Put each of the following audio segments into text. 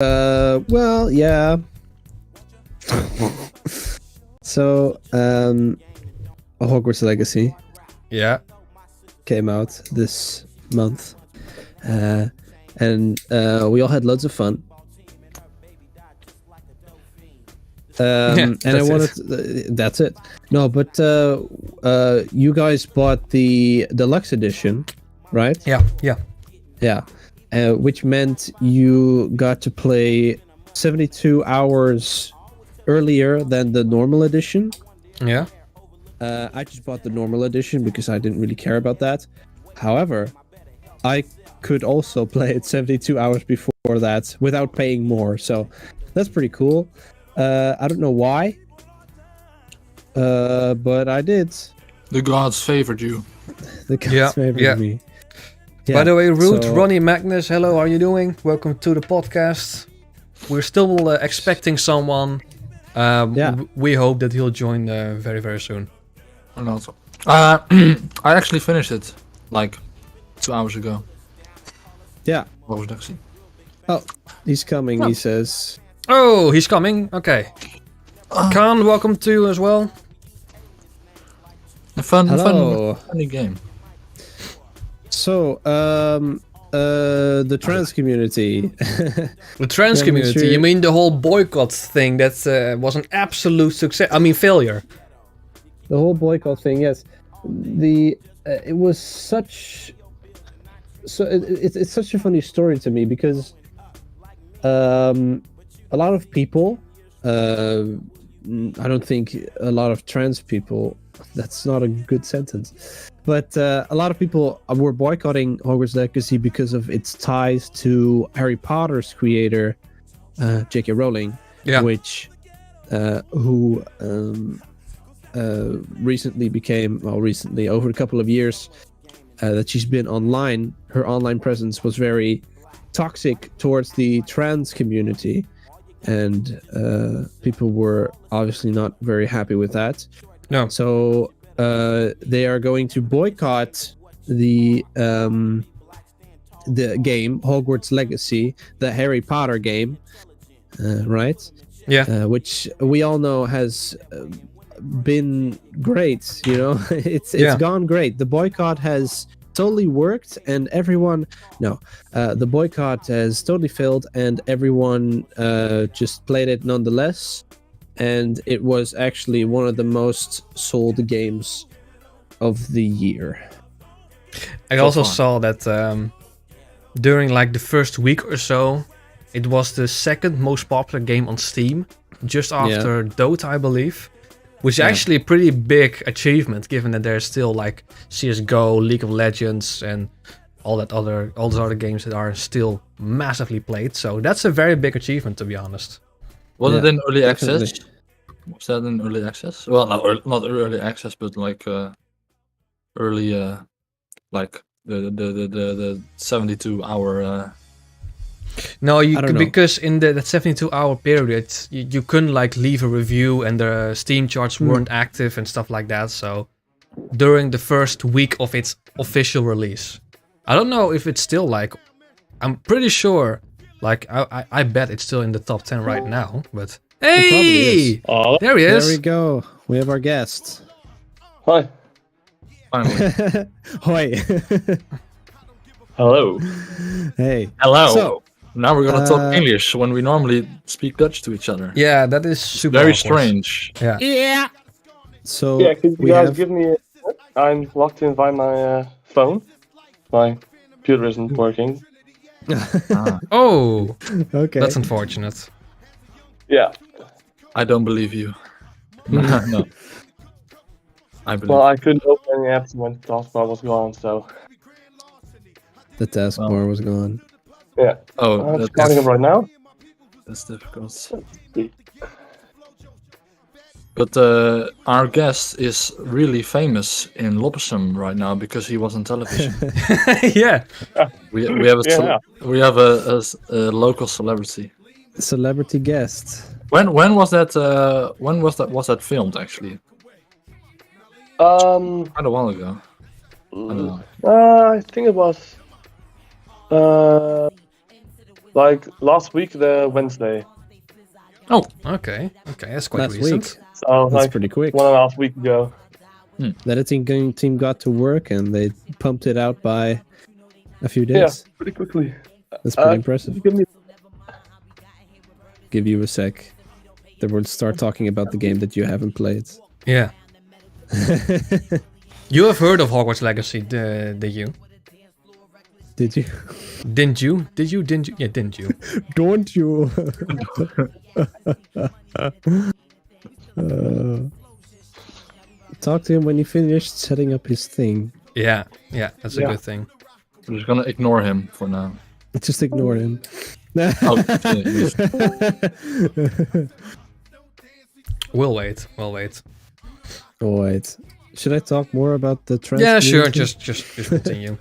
Well, yeah. So, Hogwarts Legacy came out this month, and we all had loads of fun. And I wanted that's it. No, but you guys bought the deluxe edition, right? Yeah. Which meant you got to play 72 hours earlier than the normal edition. Yeah. I just bought the normal edition because I didn't really care about that. However, I could also play it 72 hours before that without paying more. So that's pretty cool. I don't know why, but I did. The gods favored you. The gods favored me. Yeah, by the way, Root, Ronnie, Magnus, hello, how are you doing? Welcome to the podcast. We're still expecting someone. We hope that he'll join very, very soon. And also, I actually finished it like 2 hours ago. Yeah. What was actually? Oh, he's coming. He says. Oh, he's coming. Okay. Khan, welcome to you as well. A funny game. So, the trans community. The trans community? You mean the whole boycott thing that was an absolute success? I mean, failure. The whole boycott thing, yes. It was such. So it's such a funny story to me because, a lot of people, I don't think a lot of trans people. That's not a good sentence. But a lot of people were boycotting Hogwarts Legacy because of its ties to Harry Potter's creator, J.K. Rowling, who recently, over a couple of years, that she's been online, her online presence was very toxic towards the trans community, and people were obviously not very happy with that. No. So they are going to boycott the game Hogwarts Legacy, the Harry Potter game, right? Yeah. Which we all know has been great. You know, it's gone great. The boycott has totally worked, and the boycott has totally failed, and everyone just played it nonetheless. And it was actually one of the most sold games of the year. I also saw that during like the first week or so, it was the second most popular game on Steam, just after Dota, I believe. Which is actually a pretty big achievement, given that there's still like CS:GO, League of Legends, and all those other games that are still massively played. So that's a very big achievement, to be honest. Was it in early access? Was that in early access? Well, not early access, but like early, like the 72-hour. No, because in that 72-hour period, you couldn't like leave a review, and the Steam charts weren't active and stuff like that. So during the first week of its official release, I don't know if it's still like. I'm pretty sure. Like I bet it's still in the top 10 right now, but hey, there he is. There we go. We have our guest. Hi. Finally. Hoi. Hello. Hey. Hello. So, now we're gonna talk English when we normally speak Dutch to each other. Yeah, that is super very awkward. strange. Yeah. So could you guys give me? I'm locked in by my phone. My computer isn't working. Oh, okay. That's unfortunate. Yeah. I don't believe you. No. I believe. Well, I couldn't open any apps when the taskbar was gone, so. The taskbar was gone. Yeah. Oh, I'm starting up right now. That's difficult. But our guest is really famous in Loppersum right now because he was on television. Yeah. We have a local celebrity. Celebrity guest. When was that? When was that filmed actually? Quite a while ago. I don't know. I think it was Like last week, the Wednesday. Oh, Okay, that's quite Last recent. week. So That's like pretty quick. 1.5 weeks ago. The editing team got to work and they pumped it out by a few days. Yeah, pretty quickly. That's pretty impressive. Give me Give you a sec. Then we'll start talking about the game that you haven't played. Yeah. You have heard of Hogwarts Legacy, did you? Did you? Didn't you? Did you? Didn't you? Yeah, didn't you? Don't you? Talk to him when he finished setting up his thing. Yeah, that's a good thing. I'm just gonna ignore him for now. Just ignore him. Oh, yes. We'll wait. Oh wait. Should I talk more about the trans? Yeah, sure. community? Just continue.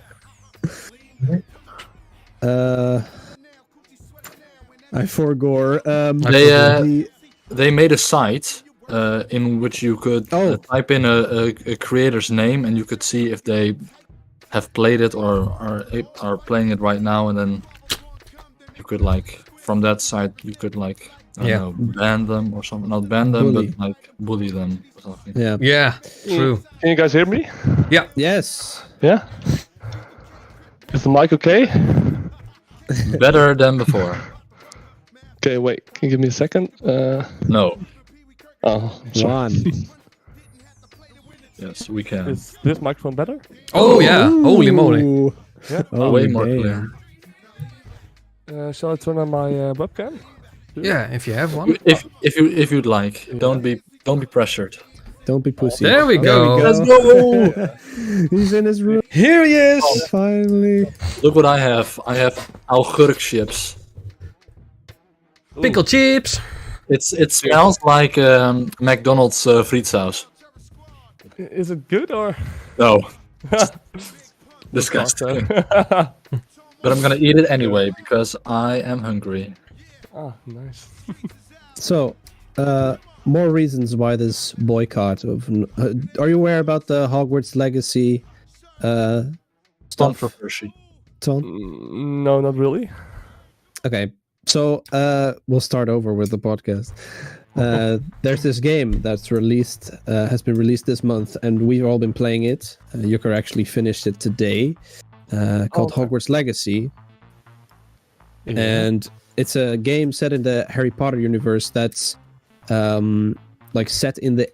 I forgore. They made a site in which you could type in a creator's name, and you could see if they have played it or are playing it right now, and then you could like from that site you could like I don't know, ban them or something. Not ban them, but like bully them or something. Yeah, true. Can you guys hear me? Yeah. Yes. Yeah. Is the mic okay? Better than before. Okay, wait. Can you give me a second? No. Oh, I'm sorry. One. Yes, we can. Is this microphone better? Oh yeah! Holy moly! Yeah. Oh, Way more damn. clear. Shall I turn on my webcam? Yeah, if you have one. If you'd like, don't be pressured. Don't be pussy. There we go. Let's go. He's in his room. Here he is. Finally. Look what I have. I have augurk chips. Pickle chips. It smells like McDonald's frietsaus. Is it good or? No. Disgusting. But I'm gonna eat it anyway because I am hungry. Ah, nice. So, more reasons why this boycott of. Are you aware about the Hogwarts Legacy stuff? Controversy. Ton? No, not really. Okay, so we'll start over with the podcast. There's this game that's released, has been released this month, and we've all been playing it. Yuka actually finished it today, called Hogwarts Legacy. Yeah. And it's a game set in the Harry Potter universe that's like set in the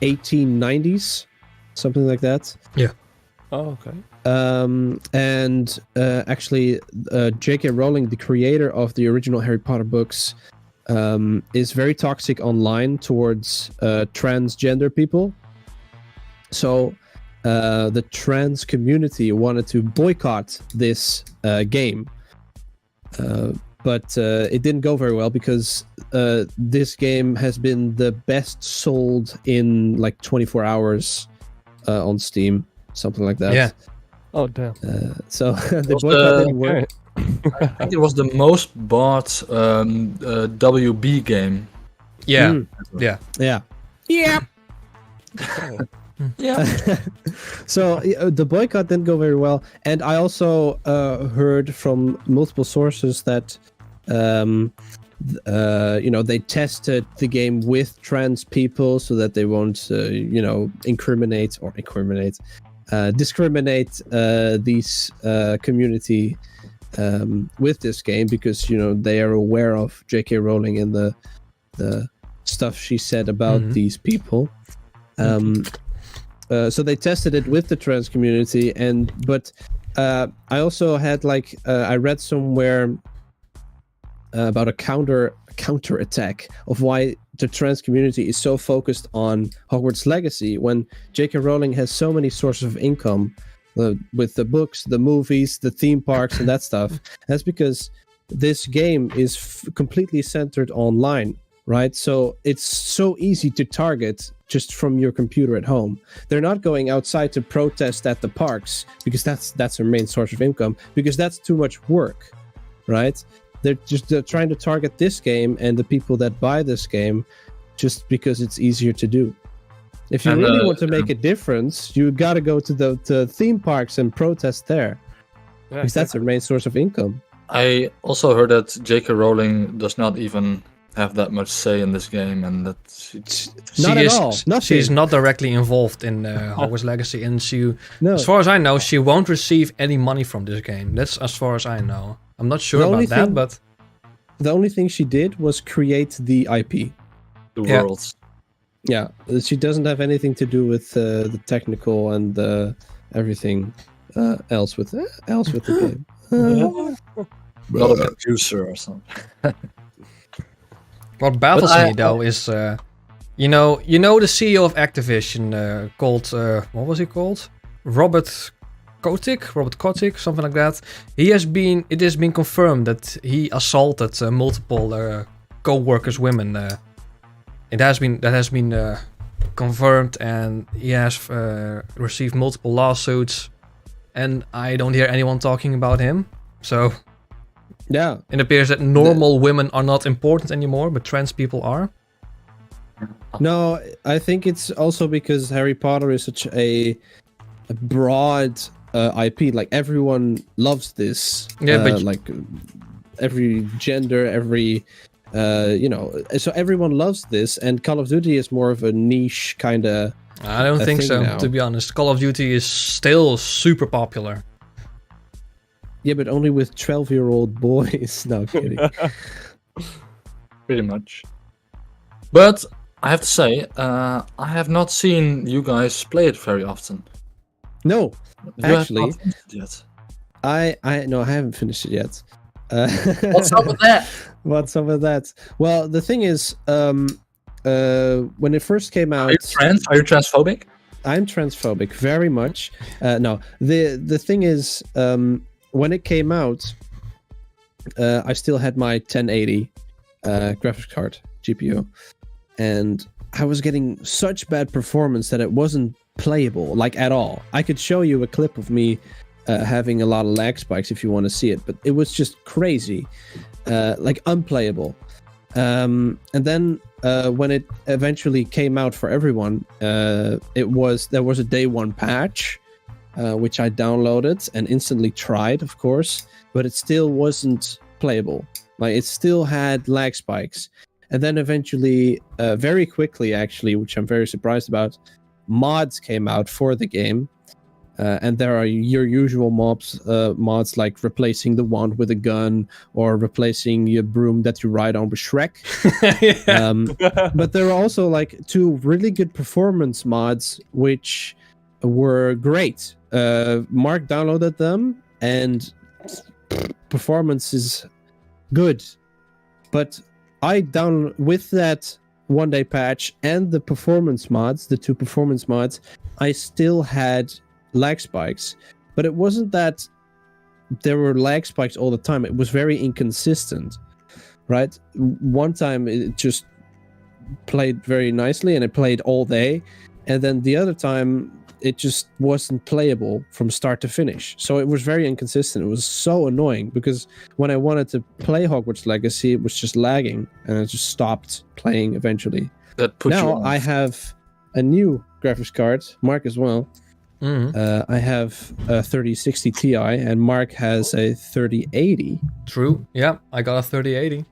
1890s, something like that. Yeah. Oh, okay. And actually, J.K. Rowling, the creator of the original Harry Potter books, is very toxic online towards transgender people. So the trans community wanted to boycott this game. But it didn't go very well because this game has been the best sold in like 24 hours on Steam, something like that. Yeah. Oh, damn. So the boycott didn't work. I think it was the most bought WB game. Yeah. Yeah. Yeah. Yeah. So the boycott didn't go very well, and I also heard from multiple sources that they tested the game with trans people so that they won't discriminate these community with this game, because they are aware of J.K. Rowling and the stuff she said about these people. So they tested it with the trans community, but I also had I read somewhere about a counter attack of why the trans community is so focused on Hogwarts Legacy when J.K. Rowling has so many sources of income with the books, the movies, the theme parks, and that stuff. That's because this game is completely centered online, right? So it's so easy to target just from your computer at home. They're not going outside to protest at the parks because that's their main source of income, because that's too much work, right? They're trying to target this game and the people that buy this game just because it's easier to do. If you really want to make a difference, you got to go to the theme parks and protest there, because that's their main source of income. I also heard that J.K. Rowling does not even have that much say in this game, and that Not at all. She's not directly involved in Hogwarts Legacy, and No. as far as I know, she won't receive any money from this game. That's as far as I know. I'm not sure about that, but the only thing she did was create the IP. The worlds. Yeah, she doesn't have anything to do with the technical and everything else with the game. Not a producer or something. What baffles me though is, you know the CEO of Activision called what was he called? Robert Kotick, something like that. It has been confirmed that he assaulted multiple co-workers, women. That has been confirmed, and he has received multiple lawsuits. And I don't hear anyone talking about him. So yeah, it appears that normal women are not important anymore, but trans people are. No, I think it's also because Harry Potter is such a broad IP. Like everyone loves this. Yeah, but like every gender, every so everyone loves this, and Call of Duty is more of a niche kind of. I don't think so. Now. To be honest, Call of Duty is still super popular. Yeah, but only with 12-year-old boys. No, I'm kidding. Pretty much. But I have to say, I have not seen you guys play it very often. No, You actually, have not finished it yet. I haven't finished it yet. What's up with that? What's up with that? Well, the thing is, when it first came out, Are you transphobic? I'm transphobic, very much. No, the thing is, when it came out, I still had my 1080 graphics card GPU, and I was getting such bad performance that it wasn't playable, like at all. I could show you a clip of me having a lot of lag spikes if you want to see it, but it was just crazy, like unplayable. And then when it eventually came out for everyone, there was a day one patch, which I downloaded and instantly tried, of course, but it still wasn't playable. Like it still had lag spikes. And then eventually, very quickly actually, which I'm very surprised about, mods came out for the game. And there are your usual mods like replacing the wand with a gun or replacing your broom that you ride on with Shrek. But there are also like 2 really good performance mods which were great. Mark downloaded them and performance is good. But with that one-day patch and the performance mods, the 2 performance mods, I still had lag spikes, but it wasn't that there were lag spikes all the time. It was very inconsistent, right? One time it just played very nicely and it played all day, and then the other time it just wasn't playable from start to finish. So it was very inconsistent. It was so annoying because when I wanted to play Hogwarts Legacy, it was just lagging and I just stopped playing eventually. Now I have a new graphics card, Mark as well. Mm-hmm. I have a 3060 Ti and Mark has a 3080. True. Yeah, I got a 3080.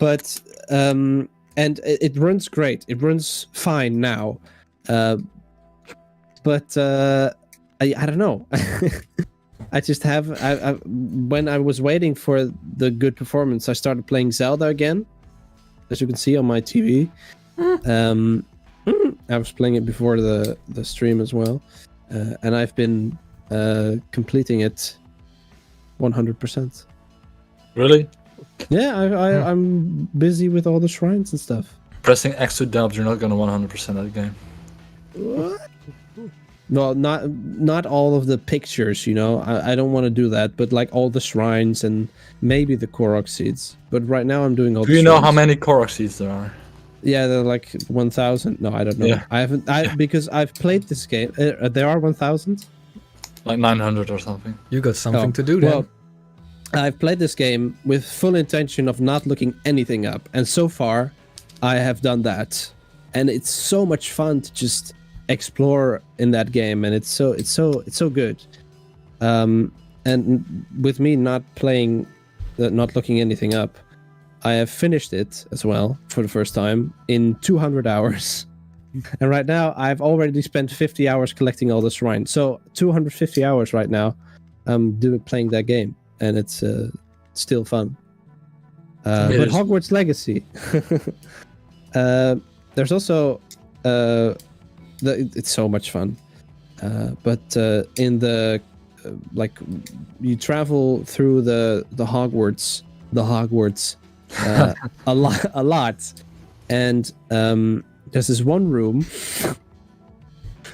But and it runs great. It runs fine now. But I don't know. I just have when I was waiting for the good performance, I started playing Zelda again, as you can see on my TV. I was playing it before the stream as well, and I've been completing it 100%. Really? Yeah, I'm busy with all the shrines and stuff. Pressing X to dubs, you're not gonna 100% that game. What? Well, not all of the pictures, you know. I don't want to do that, but like all the shrines and maybe the Korok seeds. But right now I'm doing all. Do you know how many Korok seeds there are? Yeah, they're like 1,000. No, I don't know. Yeah. I haven't. Because I've played this game. There are 1,000. Like 900 or something. You got something to do then. Well, I've played this game with full intention of not looking anything up, and so far, I have done that, and it's so much fun to just explore in that game, and it's so good. and with me not playing, not looking anything up, I have finished it as well for the first time in 200 hours. And right now, I've already spent 50 hours collecting all the shrines. So 250 hours right now, I'm playing that game, and it's still fun. But Hogwarts Legacy, there's also it's so much fun. But in the like, you travel through the Hogwarts a lot, and there's this one room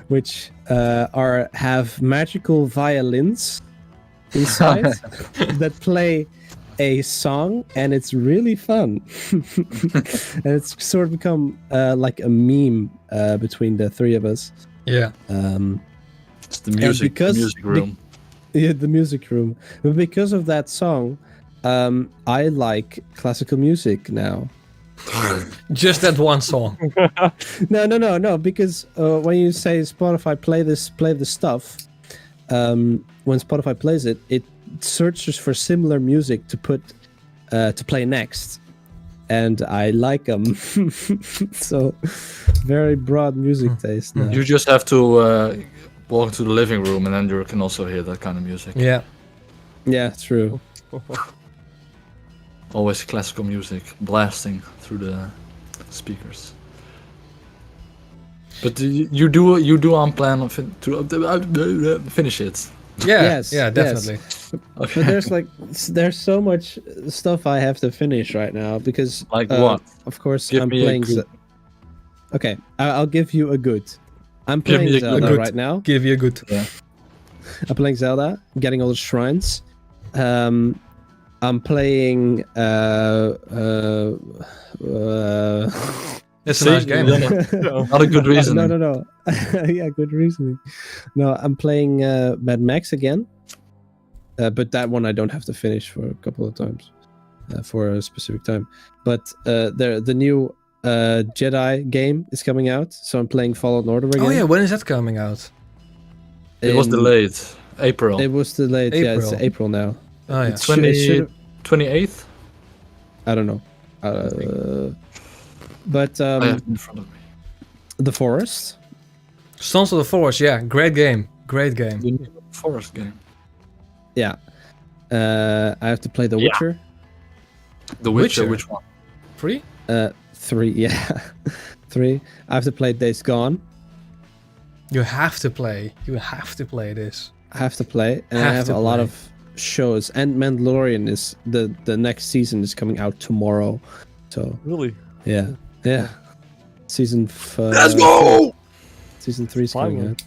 which have magical violins inside that play a song, and it's really fun. And it's sort of become like a meme between the three of us. Yeah. It's the music room. Yeah, the music room. But because of that song, I like classical music now. Just that one song. No. Because when you say Spotify, play this stuff, when Spotify plays it, it searches for similar music to put to play next, and I like them. So very broad music taste now. You just have to walk to the living room, and then you can also hear that kind of music. Yeah, true. Always classical music blasting through the speakers. But you do on plan to finish it. Yeah, Yes, yeah, definitely. Yes. Okay. But there's so much stuff I have to finish right now because what? Of course, Give I'm me playing. Okay, I'll give you a good. I'm playing Zelda right now. Give you a good. Yeah. I'm playing Zelda. I'm getting all the shrines. I'm playing. It's a nice game. Not a good reason. No. Yeah, good reasoning. No, I'm playing Mad Max again, but that one I don't have to finish for a couple of times, for a specific time. But the new Jedi game is coming out, so I'm playing Fallen Order again. Oh yeah, when is that coming out? It was delayed. April. It was delayed. Yeah, it's April now. Oh yeah. 28th? I don't know. But I have it in front of me. The Forest. Sons of the Forest, yeah, great game. The new Forest game. Yeah. I have to play The Witcher. The Witcher, which one? 3? 3, yeah. 3. I have to play Days Gone. You have to play. You have to play this. I have to play, and I have a lot of shows. And Mandalorian is the next season is coming out tomorrow. So really, yeah. Season. Let's go. Season 3 is coming out.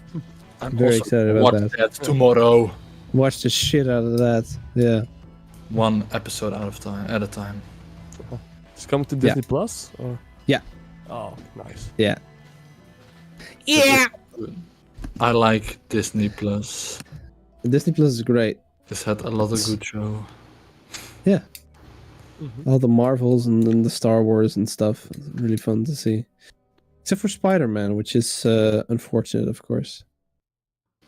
I'm very excited about that. Tomorrow. Watch the shit out of that. Yeah. One episode at a time. It's coming to Disney Plus, or? Yeah. Oh, nice. Yeah. Yeah. I like Disney Plus. Disney Plus is great. It's had a lot of good show. Yeah. All the Marvels and then the Star Wars and stuff. It's really fun to see. Except for Spider-Man, which is unfortunate, of course.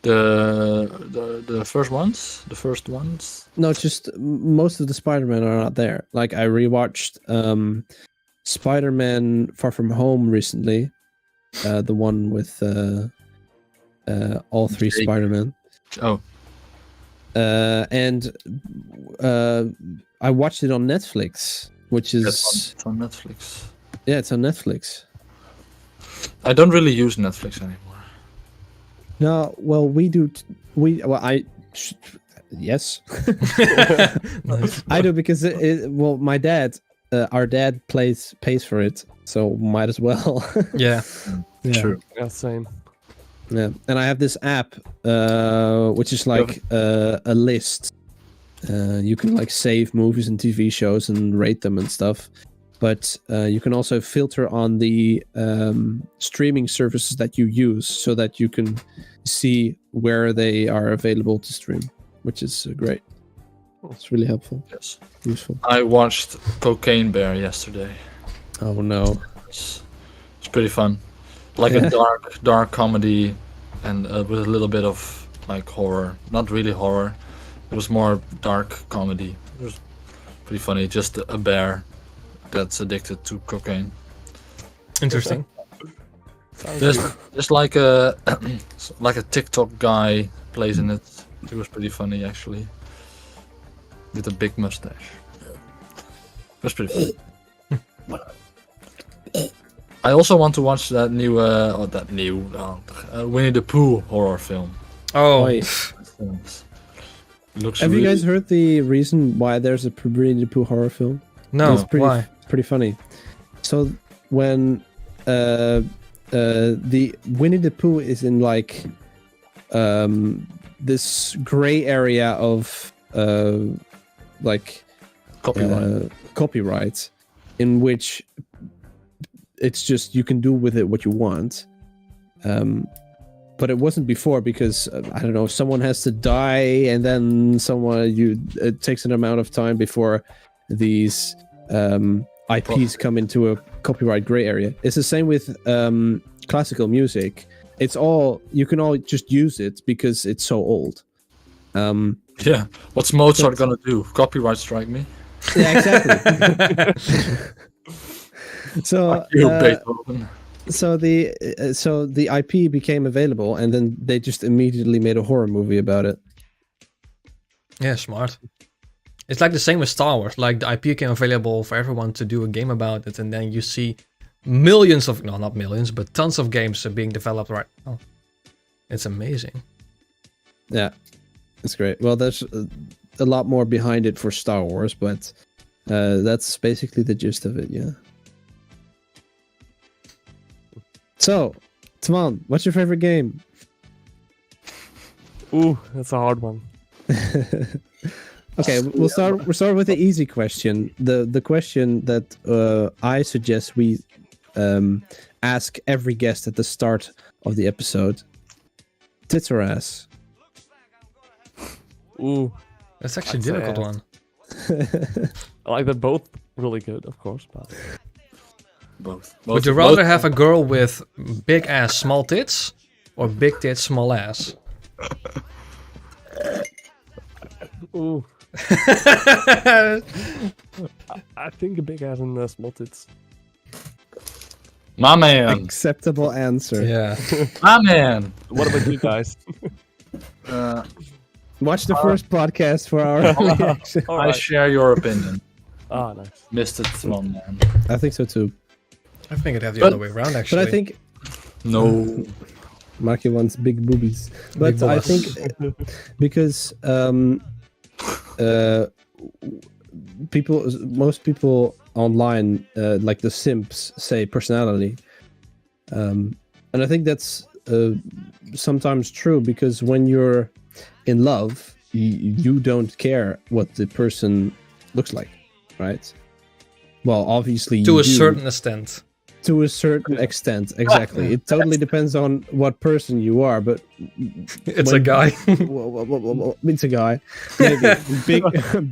The first ones? The first ones? No, just most of the Spider-Man are not there. Like, I rewatched Spider-Man Far From Home recently. The one with all three Spider-Man. Oh. And I watched it on Netflix, which is... It's on Netflix. Yeah, it's on Netflix. I don't really use Netflix anymore. No, well, we do. Yes. I do because my dad, our dad pays for it, so might as well. Yeah. True. Yeah, same. Yeah, and I have this app, which is like a list. You can like save movies and TV shows and rate them and stuff. But you can also filter on the streaming services that you use so that you can see where they are available to stream, which is great. It's really helpful. Yes. Useful. I watched Cocaine Bear yesterday. Oh, no. It's pretty fun. Like a dark comedy and with a little bit of like horror. Not really horror, was more dark comedy. It was pretty funny. Just a bear that's addicted to cocaine. Interesting. Just like a like a TikTok guy plays in it. It was pretty funny actually. With a big mustache. It was pretty funny. I also want to watch that new Winnie the Pooh horror film. Oh, Looks Have you guys heard the reason why there's a Winnie the Pooh horror film? no, It's pretty, why? pretty funny. So when the Winnie the Pooh is in like this gray area of like copyright, in which it's just you can do with it what you want. But it wasn't before because I don't know, someone has to die, and then it takes an amount of time before these IPs come into a copyright gray area. It's the same with classical music. It's all you can all just use it because it's so old. Yeah, what's Mozart gonna do? Copyright strike me? Yeah, exactly. So Beethoven. So the IP became available, and then they just immediately made a horror movie about it. Yeah, smart. It's like the same with Star Wars. Like the IP became available for everyone to do a game about it, and then you see millions of, no, not millions, but tons of games are being developed right now. It's amazing. Yeah, it's great. Well, there's a lot more behind it for Star Wars, but that's basically the gist of it. Yeah. So, Tman, what's your favorite game? Ooh, that's a hard one. Okay, we'll start with the easy question. The question that I suggest we ask every guest at the start of the episode. Tits or ass? Ooh, That's actually a difficult one. I like that both really good, of course, but Both. Would you rather have a girl with big ass, small tits, or big tits, small ass? ooh. I think a big ass and small tits. My man. Acceptable answer. Yeah. My man. What about you guys? Watch the first podcast for our reaction. I share your opinion. Ah, nice. Mr. Tman, man. I think so too. I think it'd have the other way around, actually. But I think No. Marky wants big boobies. But Big I balls. think because most people online, like the simps, say personality. And I think that's sometimes true, because when you're in love, you don't care what the person looks like, right? Well, obviously to you a do. certain extent. To a certain extent, exactly. It totally depends on what person you are, but It's a guy. It's a guy. Maybe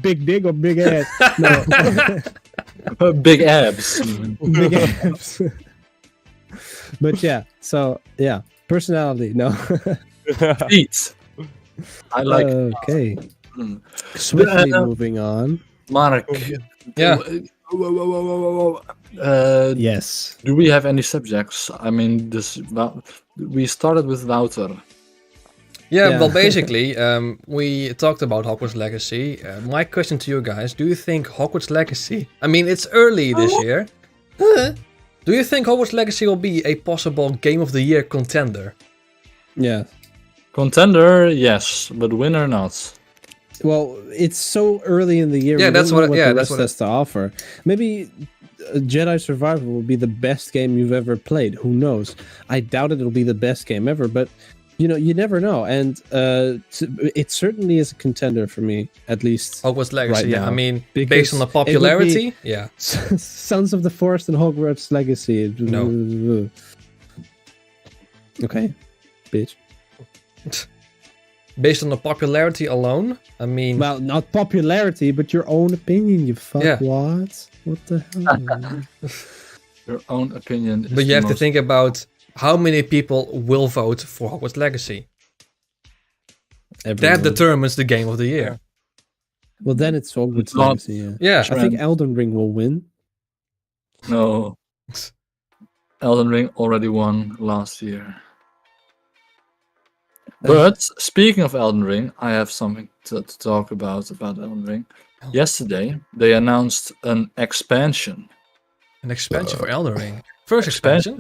big dick or big ass. No, Big abs. big abs. But yeah, so yeah, personality. No. Feet. I like. Okay. Mm. Swiftly moving on. Mark. Yeah. Yes. Do we have any subjects? I mean, we started with Wouter. Yeah, well, basically, we talked about Hogwarts Legacy. My question to you guys, do you think Hogwarts Legacy... I mean, it's early this year. Do you think Hogwarts Legacy will be a possible Game of the Year contender? Yeah. Contender, yes, but winner not. Well, it's so early in the year. Yeah, we that's don't know what. Yeah, the that's rest what. has to offer. Maybe Jedi Survivor will be the best game you've ever played. Who knows? I doubt it'll be the best game ever, but you know, you never know. And it certainly is a contender for me, at least. Hogwarts Legacy. right Yeah, now. I mean, Because based on the it would be- popularity. Yeah. Sons of the Forest and Hogwarts Legacy. No. Okay, bitch. Based on the popularity alone, I mean, Well, not popularity, but your own opinion. You fuck Yeah. what? What the hell? Your own opinion. Is but you the have to most- think about how many people will vote for Hogwarts Legacy. That Everyone. determines the Game of the Year. Well, then it's Hogwarts It's not- Legacy. Yeah. Yeah. I think Elden Ring will win. No. Elden Ring already won last year. But speaking of Elden Ring, I have something to talk about Elden Ring. Yesterday, they announced an expansion. An expansion for Elden Ring. First expansion?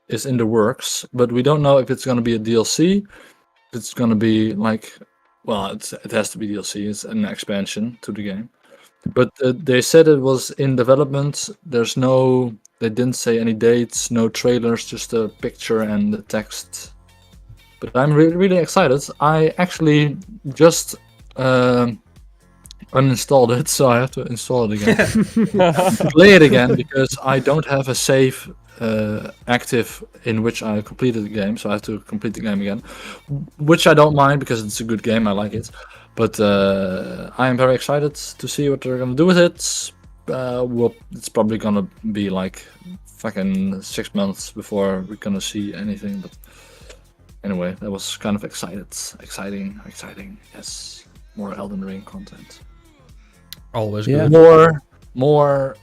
Is in the works, but we don't know if it's going to be a DLC. If it's going to be like, well, it has to be DLC. It's an expansion to the game. But they said it was in development. They didn't say any dates, no trailers, just a picture and the text. But I'm really, really excited. I actually just uninstalled it, so I have to install it again. Play it again because I don't have a save active in which I completed the game, so I have to complete the game again, which I don't mind because it's a good game. I like it, but I am very excited to see what they're gonna do with it. Well, it's probably gonna be like fucking 6 months before we're gonna see anything. But anyway, that was kind of exciting. Yes, more Elden Ring content. Always good. More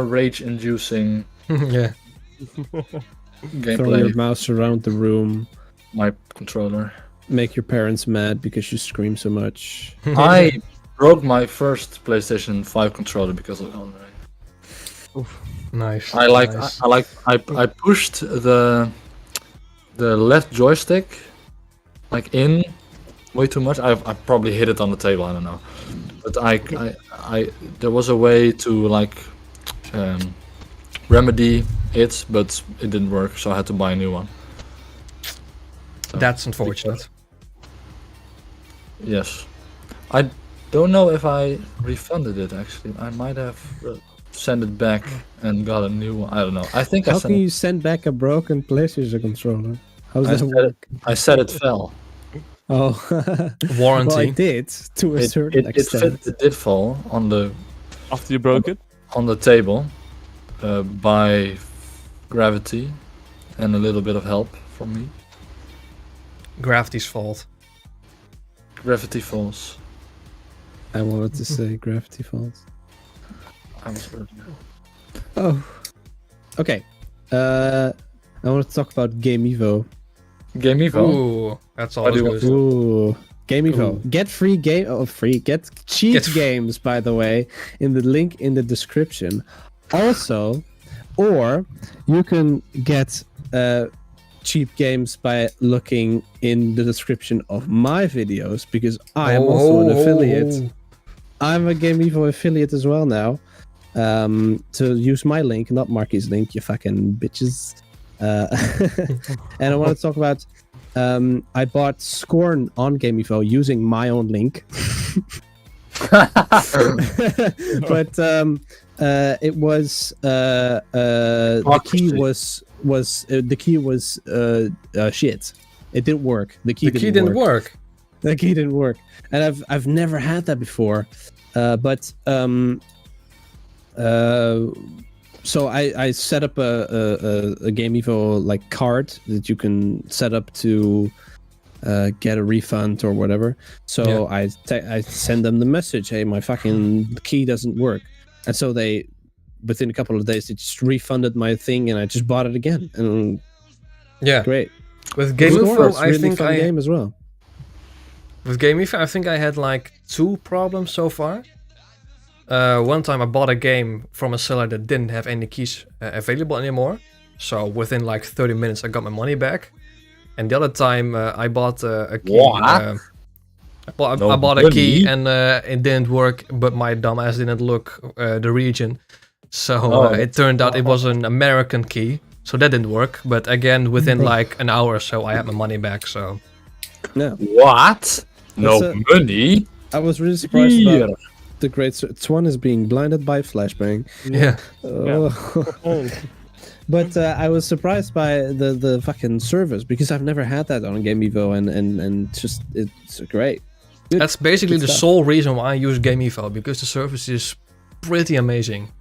rage-inducing. Yeah. Gameplay. Throw your mouse around the room. My controller. Make your parents mad because you scream so much. I broke my first PlayStation 5 controller because of Elden Ring. Nice. I pushed the left joystick like in way too much. I probably hit it on the table. I don't know, but I there was a way to like remedy it, but it didn't work, so I had to buy a new one. So, that's unfortunate. Yes, I don't know if I refunded it. Actually, I might have sent it back and got a new one. I don't know. I think How can you send back a broken PlayStation controller? How does that work? I said it fell. Oh, warranty. Well, I did to a certain extent. It did fall on the after you broke it on the table by gravity and a little bit of help from me. Gravity's fault. Gravity falls. I wanted to say gravity falls. I was Oh, okay. I want to talk about Game Evo. Game Evo. Ooh, that's always good. Ooh, Game Evo. Ooh. Get free game. Oh, free. Get cheap games, by the way, in the link in the description. Also, or you can get cheap games by looking in the description of my videos because I am also an affiliate. I'm a Game Evo affiliate as well now. To use my link, not Marky's link, you fucking bitches. And I want to talk about I bought Scorn on Game Evo using my own link. But it was the key was shit. It didn't work. The key didn't work. The key didn't work, and I've never had that before. So I set up a Game Evo like card that you can set up to get a refund or whatever. So I send them the message, hey, my fucking key doesn't work. And so they, within a couple of days, they just refunded my thing and I just bought it again. And great. With Game Evo, I really think fun game as well. With Game Evo, I think I had like 2 problems so far. One time I bought a game from a seller that didn't have any keys available anymore. So within like 30 minutes I got my money back. And the other time I bought a key. I bought a key and it didn't work, but my dumbass didn't look the region. So it turned out it was an American key. So that didn't work. But again, within like an hour or so I had my money back. So no. What? No money? I was really surprised about the great Swan is being blinded by flashbang. Yeah. But I was surprised by the fucking service because I've never had that on Game Evo and just it's great. That's basically the sole reason why I use Game Evo, because the service is pretty amazing.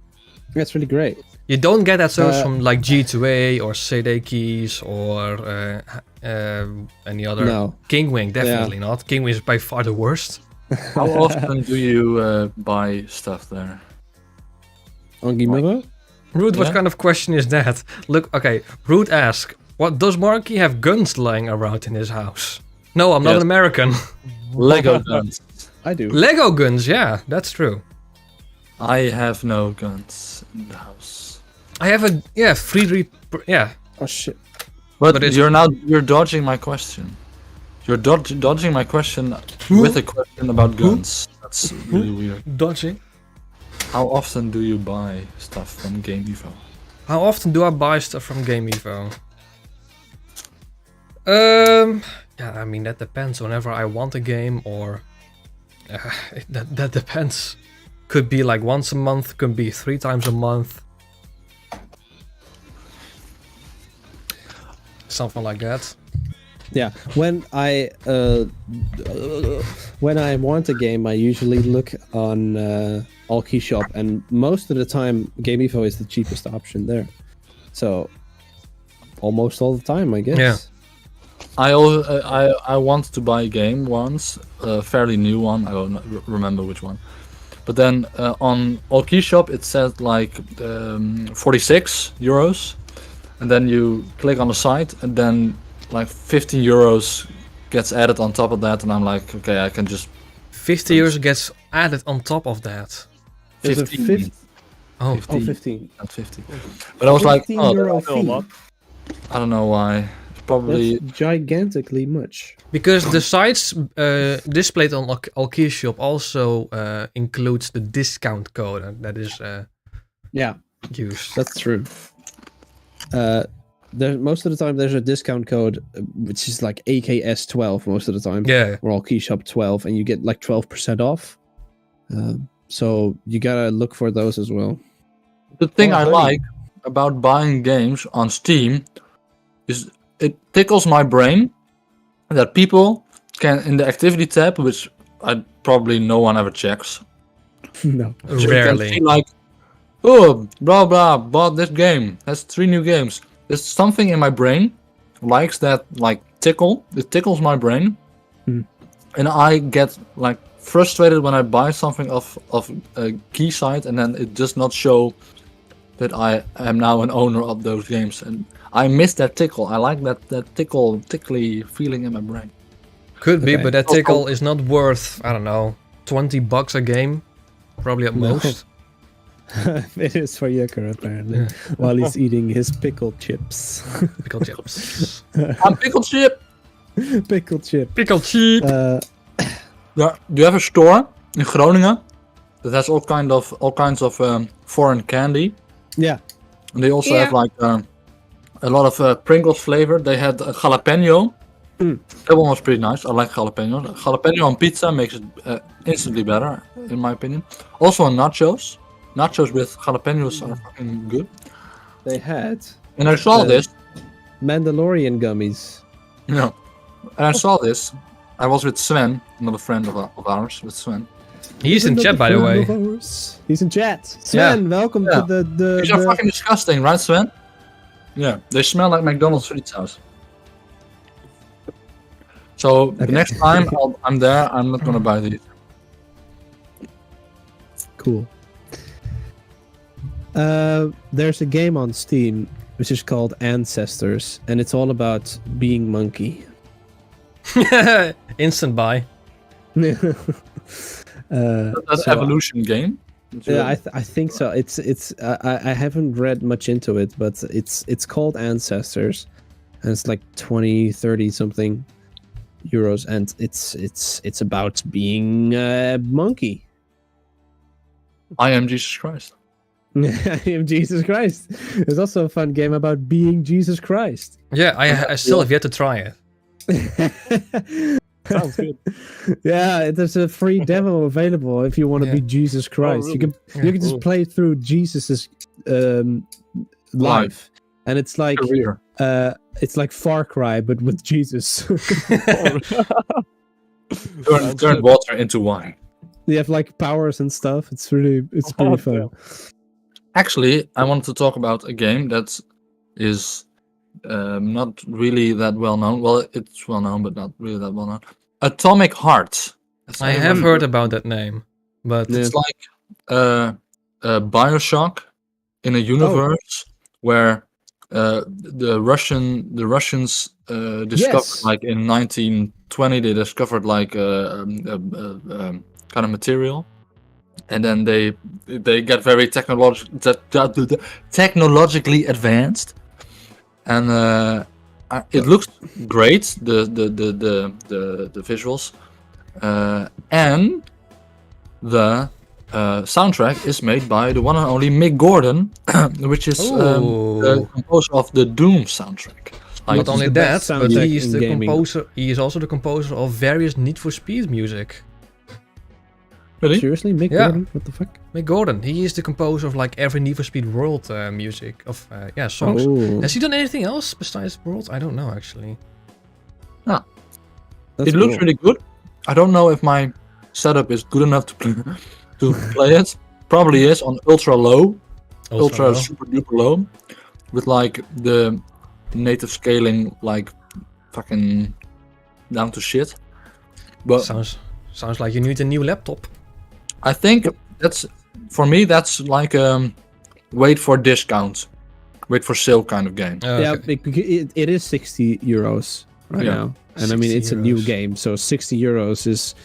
That's really great. You don't get that service from like G2A or CD Keys or any other. No. Kingwing, definitely not. Kingwing is by far the worst. How often do you buy stuff there? On Gimevo? Root, what Yeah. kind of question is that? Look, okay, Root asks, what does Marky have guns lying around in his house? No, I'm not Yes. an American. Lego guns. I do. Lego guns, yeah, that's true. I have no guns in the house. I have a, free yeah. Oh shit. But, But it's- you're dodging my question. You're dodging my question with a question about guns. That's really weird. Dodging. How often do you buy stuff from Game Evo? How often do I buy stuff from Game Evo? Yeah, I mean, that depends. Whenever I want a game or... that depends. Could be like once a month, could be 3 times a month. Something like that. Yeah, when I want a game, I usually look on All-Key Shop, and most of the time, Game Evo is the cheapest option there. So, almost all the time, I guess. Yeah. I wanted to buy a game once, a fairly new one. I don't remember which one. But then on All-Key Shop, it said like 46 euros. And then you click on the site, and then like 15 euros gets added on top of that, and I'm like, okay, I can just 50 euros gets added on top of that. There's a 15. Oh, 15. 15. Not 50. But I was like, 15 oh, euro Still a fee. lot. I don't know why. It's probably That's gigantically much. because the sites displayed on All-Key Shop also includes the discount code that is Yeah, used. that's true. Most of the time there's a discount code, which is like AKS12 most of the time. Yeah. Or All-Key Shop 12, and you get like 12% off. So you gotta look for those as well. the thing Oh, I honey. like about buying games on Steam is it tickles my brain that people can, in the activity tab, which probably no one ever checks, No. so you can Rarely. see like, oh, blah blah, bought this game, has 3 new games. There's something in my brain likes that like tickle. It tickles my brain, and I get like frustrated when I buy something of a key site and then it does not show that I am now an owner of those games, and I miss that tickle. I like that tickly feeling in my brain. Could be, Okay. but that tickle is not worth, I don't know, $20 a game. Probably at No. most. It is for Yucker, apparently, while he's eating his pickle chips. Pickle chips. I'm pickle chip. Pickle chip. Pickle chip. Yeah, do you have a store in Groningen that has all kinds of foreign candy? Yeah. And they also have like a lot of Pringles flavor. They had a jalapeno. That one was pretty nice. I like jalapeno. Jalapeno on pizza makes it instantly better, in my opinion. Also on nachos. Nachos with jalapenos are fucking good. They had And I saw this. Mandalorian gummies. And I saw this. I was with Sven, another friend of ours, with Sven. He's in chat, by the way. He's in chat. Sven, welcome Yeah. to the These are fucking disgusting, right, Sven? Yeah, they smell like McDonald's Frites house. So the next time I'm there, I'm not gonna buy these. Cool. There's a game on Steam which is called Ancestors, and it's all about being monkey. Instant buy. That's So, evolution game. Yeah, I think so. It's I haven't read much into it, but it's called Ancestors, and it's like 20-30 something euros, and it's about being a monkey. I am Jesus Christ. I am Jesus Christ. There's also a fun game about being Jesus Christ. Yeah, I still have yet to try it. Sounds good. Yeah, there's a free demo available if you want to Yeah. be Jesus Christ. really? You can just Cool. play through Jesus's life, and it's like Career. it's like Far Cry but with Jesus. Turn water into wine. You have like powers and stuff. It's pretty fun. Actually, I wanted to talk about a game that is not really that well known. Well, it's well known, but not really that well known. Atomic Heart. I have heard about that name, but it's like Bioshock in a universe where the Russians discovered like in 1920 they discovered like kind of material, and then they get very technologically advanced, and it looks great, the visuals, and the soundtrack is made by the one and only Mick Gordon, which is the composer of the Doom soundtrack. Not only that, but he is the composer. He is also the composer of various Need for Speed music. Really? Seriously, Mick Gordon? What the fuck? Mick Gordon. He is the composer of like every Need for Speed World music of songs. Oh. Has he done anything else besides World? I don't know actually. It looks really good. I don't know if my setup is good enough to play it. Probably is on ultra low, ultra super duper low, with like the native scaling like fucking down to shit. But sounds like you need a new laptop. I think that's for me. That's like wait for discount, wait for sale kind of game. Yeah, it is €60 right now, and I mean it's a new game, so €60 is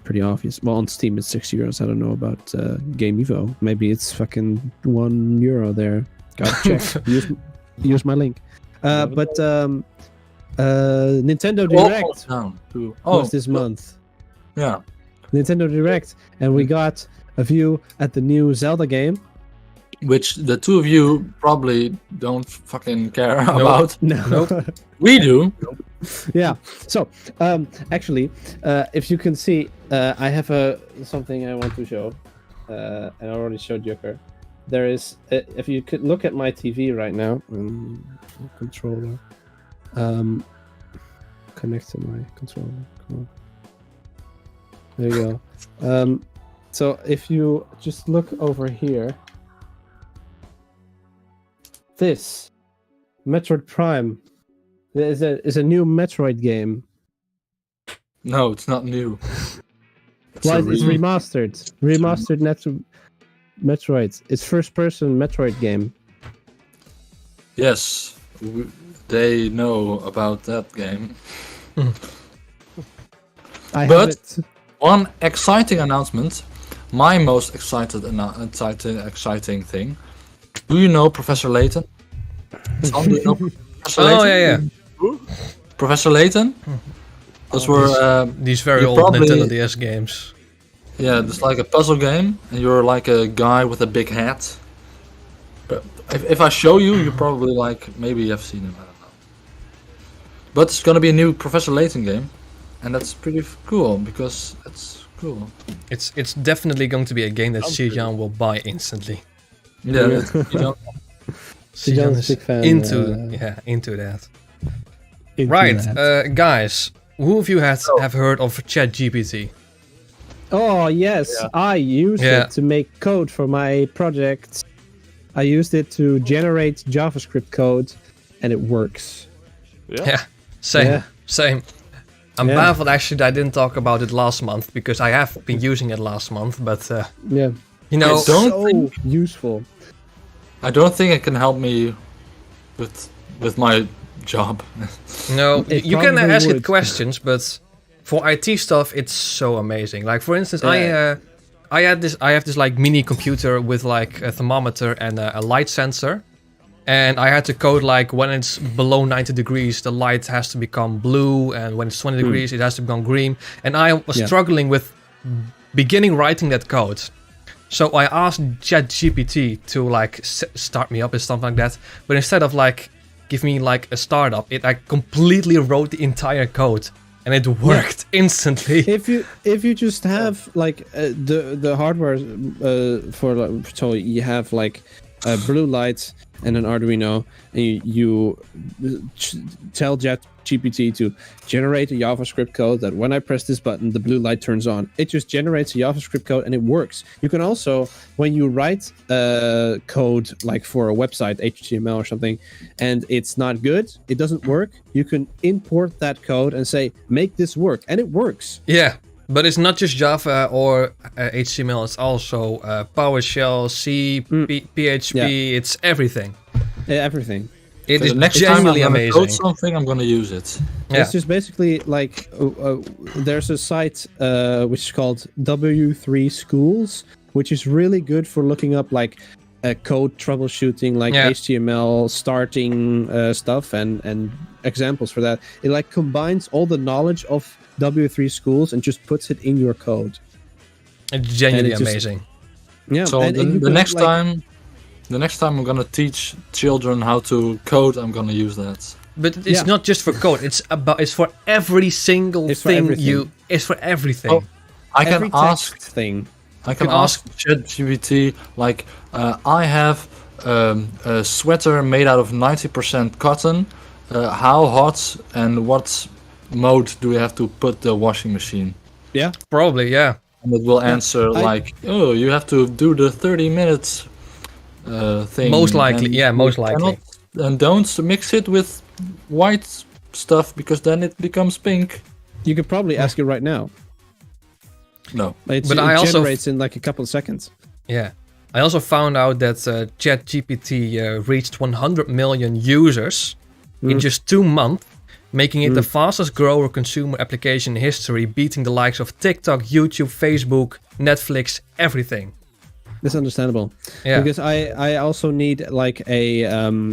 pretty obvious. Well, on Steam it's €60. I don't know about Game Evo. Maybe it's fucking €1 there. Gotta check. use my link. But Nintendo Direct was this month. Yeah. Nintendo Direct, and we got a view at the new Zelda game, which the two of you probably don't fucking care about. No, we do. Yeah. So, actually, if you can see, I have something I want to show, and I already showed Joker. There is, if you could look at my TV right now, controller, connect to my controller. Come on. There you go. So if you just look over here, this Metroid Prime is a new Metroid game. No, it's not new. It's remastered. Metroid. It's first-person Metroid game. Yes, they know about that game. But one exciting announcement, my most exciting thing. Do you know Professor Layton? Tom, do you know Professor Layton? Oh yeah. Professor Layton? Those were these very old Nintendo DS games. Yeah, it's like a puzzle game, and you're like a guy with a big hat. But if I show you, you probably maybe you have seen him. I don't know. But it's gonna be a new Professor Layton game. And that's pretty cool because it's cool. It's definitely going to be a game that Sijan will buy instantly. Yeah, Sijan is a big fan. Into that. Right, guys, who of you have heard of ChatGPT? Oh yes, yeah. I used it to make code for my project. I used it to generate JavaScript code, and it works. Yeah, same. I'm baffled actually that I didn't talk about it last month because I have been using it last month, but you know, it's so useful. I don't think it can help me with my job. No, you can ask it questions, but for IT stuff, it's so amazing. Like for instance, I have this like mini computer with like a thermometer and a light sensor. And I had to code like when it's below 90 degrees, the light has to become blue, and when it's 20 degrees, it has to become green. And I was struggling with writing that code. So I asked ChatGPT to like start me up and stuff like that. But instead of like give me like a startup, it like completely wrote the entire code, and it worked instantly. If you just have like the hardware so you have like a blue light and an Arduino, and you tell ChatGPT to generate a JavaScript code that when I press this button, the blue light turns on. It just generates a JavaScript code and it works. You can also, when you write code like for a website, HTML or something, and it's not good, it doesn't work, you can import that code and say, make this work, and it works. Yeah. But it's not just Java or HTML. It's also PowerShell, C, PHP. It's everything. Yeah, everything. It is next genuinely time I'm amazing. code something, I'm gonna use it. Yeah. It's just basically like there's a site which is called W3 Schools, which is really good for looking up like code troubleshooting, like HTML starting stuff and examples for that. It like combines all the knowledge of W3 Schools and just puts it in your code. It's genuinely amazing. Yeah. So the next time I'm gonna teach children how to code, I'm gonna use that. But it's not just for code. It's for every single thing It's for everything. Oh, I can ask ChatGPT like, I have a sweater made out of 90% cotton. How hot and what mode do we have to put the washing machine? Yeah, probably. Yeah. And it will answer like, oh, you have to do the 30 minutes thing. Most likely, most likely. And don't mix it with white stuff because then it becomes pink. You could probably ask it right now. No, it generates in like a couple of seconds. Yeah, I also found out that ChatGPT reached 100 million users in just 2 months, making it the fastest grower consumer application in history, beating the likes of TikTok, YouTube, Facebook, Netflix, everything. That's understandable. Yeah. Because I also need like a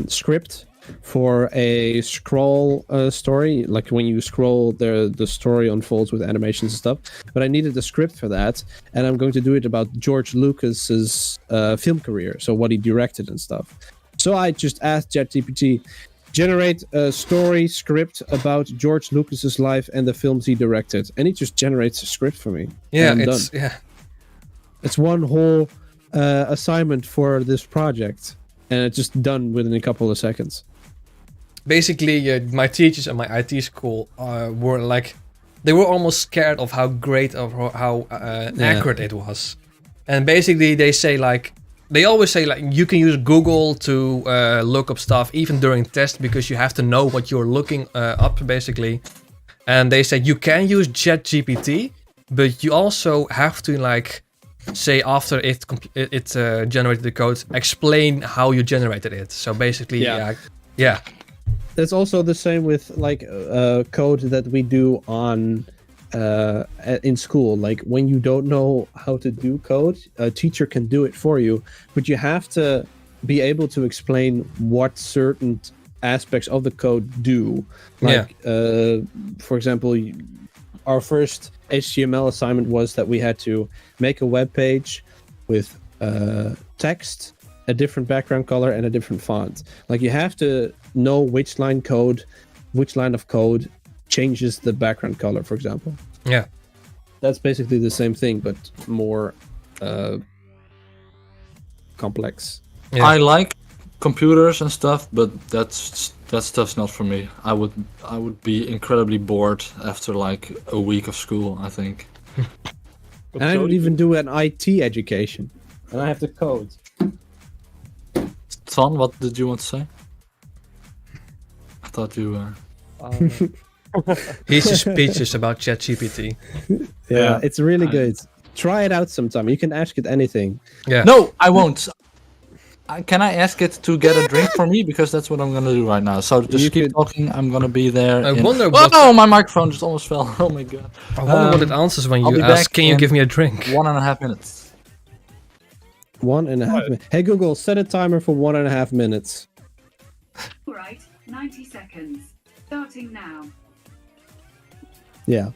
script for a scroll story, like when you scroll, the story unfolds with animations and stuff. But I needed a script for that, and I'm going to do it about George Lucas's film career, so what he directed and stuff. So I just asked ChatGPT, generate a story script about George Lucas's life and the films he directed, and it just generates a script for me. Yeah, it's done. It's one whole assignment for this project, and it's just done within a couple of seconds. Basically, my teachers at my IT school were like, they were almost scared of how great of how accurate it was. And basically, they always say like you can use Google to look up stuff even during tests because you have to know what you're looking up basically. And they said you can use ChatGPT, but you also have to like say after it generated the code, explain how you generated it. So basically, yeah. That's also the same with like code that we do on in school. Like when you don't know how to do code, a teacher can do it for you, but you have to be able to explain what certain aspects of the code do. Like, for example, our first HTML assignment was that we had to make a web page with text, a different background color, and a different font. Like you have to know which line of code changes the background color, for example. Yeah. That's basically the same thing, but more complex. Yeah. I like computers and stuff, but that stuff's not for me. I would be incredibly bored after like a week of school, I think. And I would even do an IT education, and I have to code. Ton, what did you want to say? I thought you He's just speechless about ChatGPT. Yeah, it's really good. Try it out sometime. You can ask it anything. Yeah. No, I won't. Can I ask it to get a drink for me? Because that's what I'm gonna do right now. So just keep talking. I'm gonna be there. I wonder. Oh, my microphone just almost fell. Oh my god. I wonder what it answers when you ask, "Can you give me a drink?" 1.5 minutes. 1.5 minutes. Hey Google, set a timer for 1.5 minutes. Right, 90 seconds. Starting now. Yeah.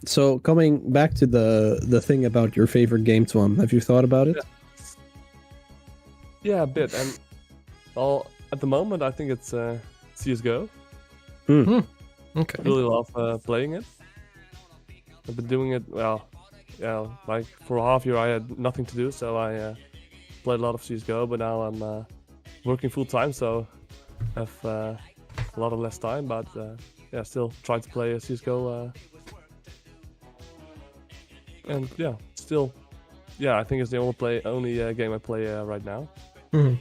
So coming back to the thing about your favorite game, Tom, have you thought about it? Yeah, a bit. And well, at the moment, I think it's CS:GO. Okay. I really love playing it. I've been doing it like for a half year. I had nothing to do, so I played a lot of CS:GO. But now I'm working full time, so I have a lot of less time. But still try to play CS:GO. And still, I think it's the only game I play right now. Mm-hmm.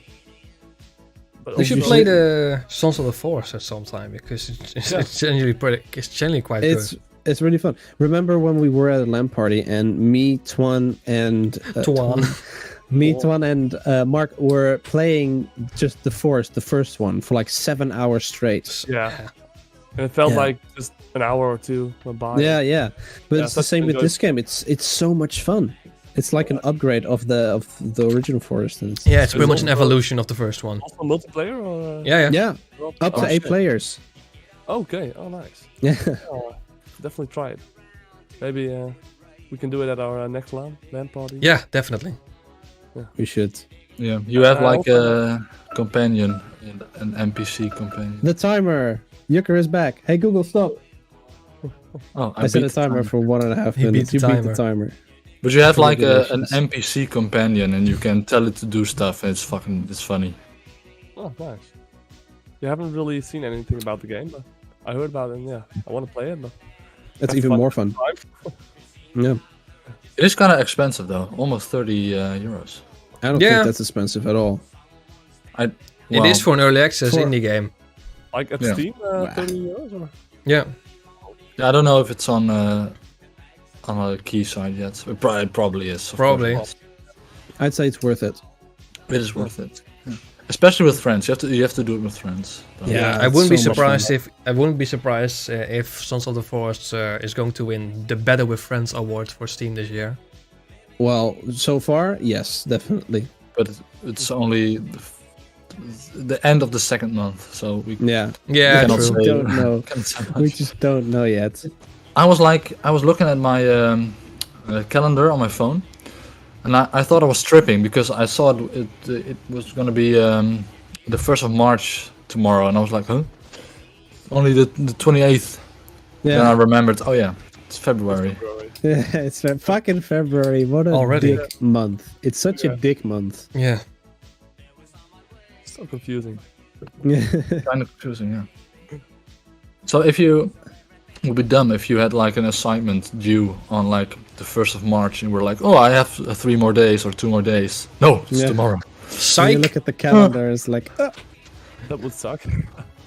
But We should also- play the Sons of the Forest at some time because it's generally quite good. It's really fun. Remember when we were at a LAN party and me, Twan, and Twan and Mark were playing just the Forest, the first one, for like 7 hours straight. Yeah. And it felt like just an hour or two went by. Yeah. But it's the such same with enjoy- this game. It's so much fun. It's like an upgrade of the original Forest. And Yeah, it's pretty much an evolution of the first one. Also multiplayer or? Yeah. Up to 8 players. Okay. Oh, nice. Yeah. Oh, definitely try it. Maybe we can do it at our next LAN party. Yeah, definitely. We should. Yeah, you have like a companion, an NPC companion. The timer. Yucker is back. Hey Google, stop. Oh, I set a timer for 1.5 minutes. You beat the timer. But you have like an Congratulations. NPC companion, and you can tell it to do stuff. And it's funny. Oh, nice. You haven't really seen anything about the game, but I heard about it. And yeah, I want to play it. But That's even more fun. Yeah. It is kind of expensive though, almost 30 euros. I don't think that's expensive at all. It is for an early access indie game. Like at Steam, 30 euros or? Yeah. I don't know if it's on a key site yet. It probably is. Probably. I'd say it's worth it. It is worth it. Yeah. Especially with friends. You have to do it with friends. Yeah, I wouldn't be surprised if Sons of the Forest is going to win the Better with Friends award for Steam this year. Well, so far, yes, definitely. But it's only the end of the second month, so we cannot say. Don't know. We just don't know yet. I was looking at my calendar on my phone, and I thought I was tripping because I saw it was going to be the 1st of March tomorrow, and I was like, huh? Only the 28th. Yeah. Then I remembered, oh yeah, it's February. Yeah, it's fucking February. What a dick month. It's such a dick month. Yeah. So confusing. Kind of confusing, yeah. So if you would be dumb if you had like an assignment due on like the 1st of March and we're like, oh, I have 3 more days or 2 more days. No, it's tomorrow. When you look at the calendar, it's like, That would suck.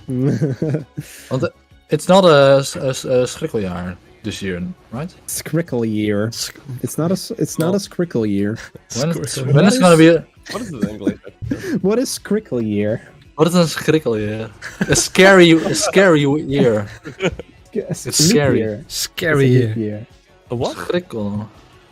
Want it's not a schrikkeljaar this year, right? Skrickle year. It's not a skrickle year. When is gonna be a... What is it in English? What is skrickle year? What is a schrikkeljaar? A scary year. It's scary. Year. Scary It's a leap year. A what? Schrikkel.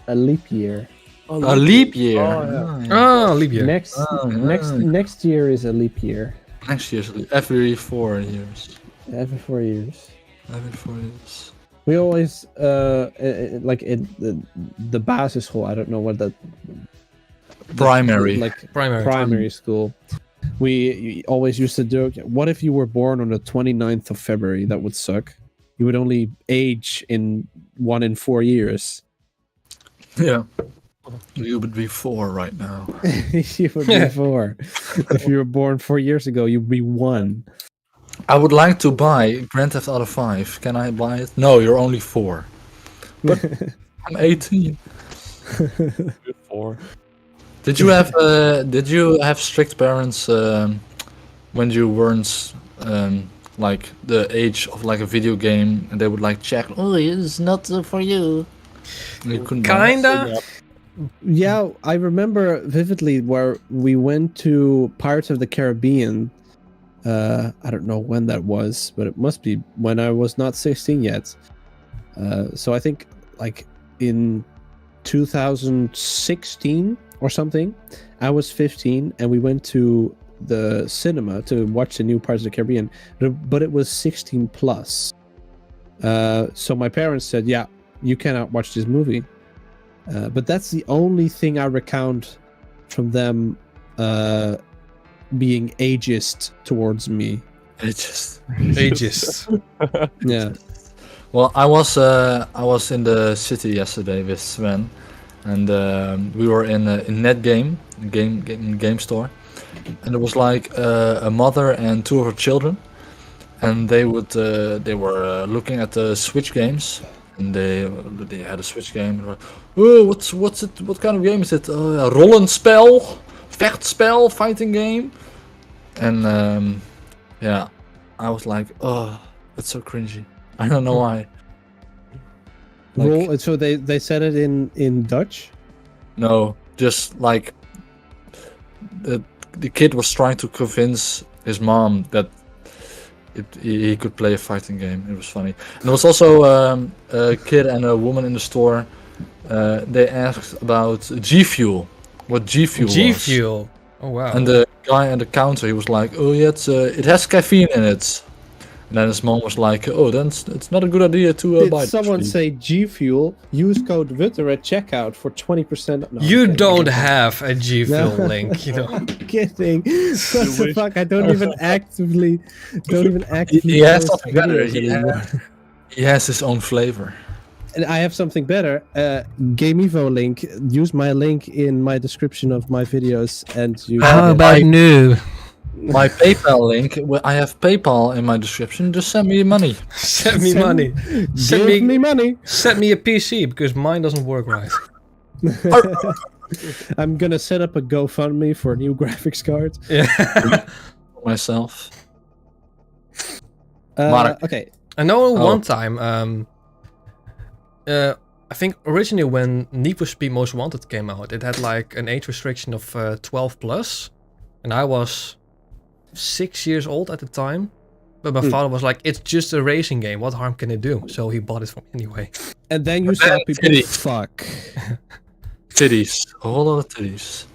A leap year. A leap year. Oh, yeah. Oh, leap year. Next year is a leap year. Next year's every 4 years. Every 4 years. Every 4 years. We always like in the basisschool. I don't know what that. Primary. Like primary school. We always used to joke. What if you were born on the 29th of February? That would suck. You would only age in 1 in 4 years. Yeah. You would be 4 right now. You would be 4. If you were born 4 years ago, you'd be 1. I would like to buy Grand Theft Auto 5. Can I buy it? No, you're only 4. But I'm 18. 4. Did you have strict parents when you weren't like the age of like a video game and they would like check, oh, it's not for you. And you couldn't buy it? Kinda. Yeah, I remember vividly where we went to Pirates of the Caribbean. I don't know when that was, but it must be when I was not 16 yet. So I think like in 2016 or something, I was 15 and we went to the cinema to watch the new Pirates of the Caribbean, but it was 16 plus. So my parents said, yeah, you cannot watch this movie. But that's the only thing I recount from them being ageist towards me. Ageist. Yeah. Well, I was in the city yesterday with Sven, and we were in Net game store, and there was like a mother and 2 of her children, and they were looking at the Switch games, and they had a Switch game. And were, oh, what's it? What kind of game is it? Rollenspel, vechtspel, fighting game. and yeah, I was like, oh, it's so cringy. I don't know why. Roll. So they said it in Dutch. No, just like the kid was trying to convince his mom that he could play a fighting game. It was funny. And there was also a kid and a woman in the store. They asked about G Fuel, what G Fuel was. G Fuel. Oh wow. And the guy at the counter, he was like, "Oh yeah, it has caffeine in it." And then his mom was like, "Oh, then it's not a good idea to buy Did it." someone say G Fuel? Use code Wutter at checkout for 20%. No, You I'm kidding. don't have a G Fuel No. link, you know. I'm kidding. What the fuck? I don't even actively. He has post something better. videos anymore. He has his own flavor. And I have something better. GameEvo link. Use my link in my description of my videos, and you. How about new? My PayPal link. I have PayPal in my description. Just send me money. Send me money. Give me money. Send me a PC because mine doesn't work right. I'm gonna set up a GoFundMe for a new graphics card. Yeah. Myself. Mark. Okay. I know one time. I think originally when Need for Speed Most Wanted came out, it had like an age restriction of 12 plus, and I was 6 years old at the time. But my father was like, "It's just a racing game. What harm can it do?" So he bought it for me anyway. And then you saw people titties. fuck. Titties. A whole lot of titties.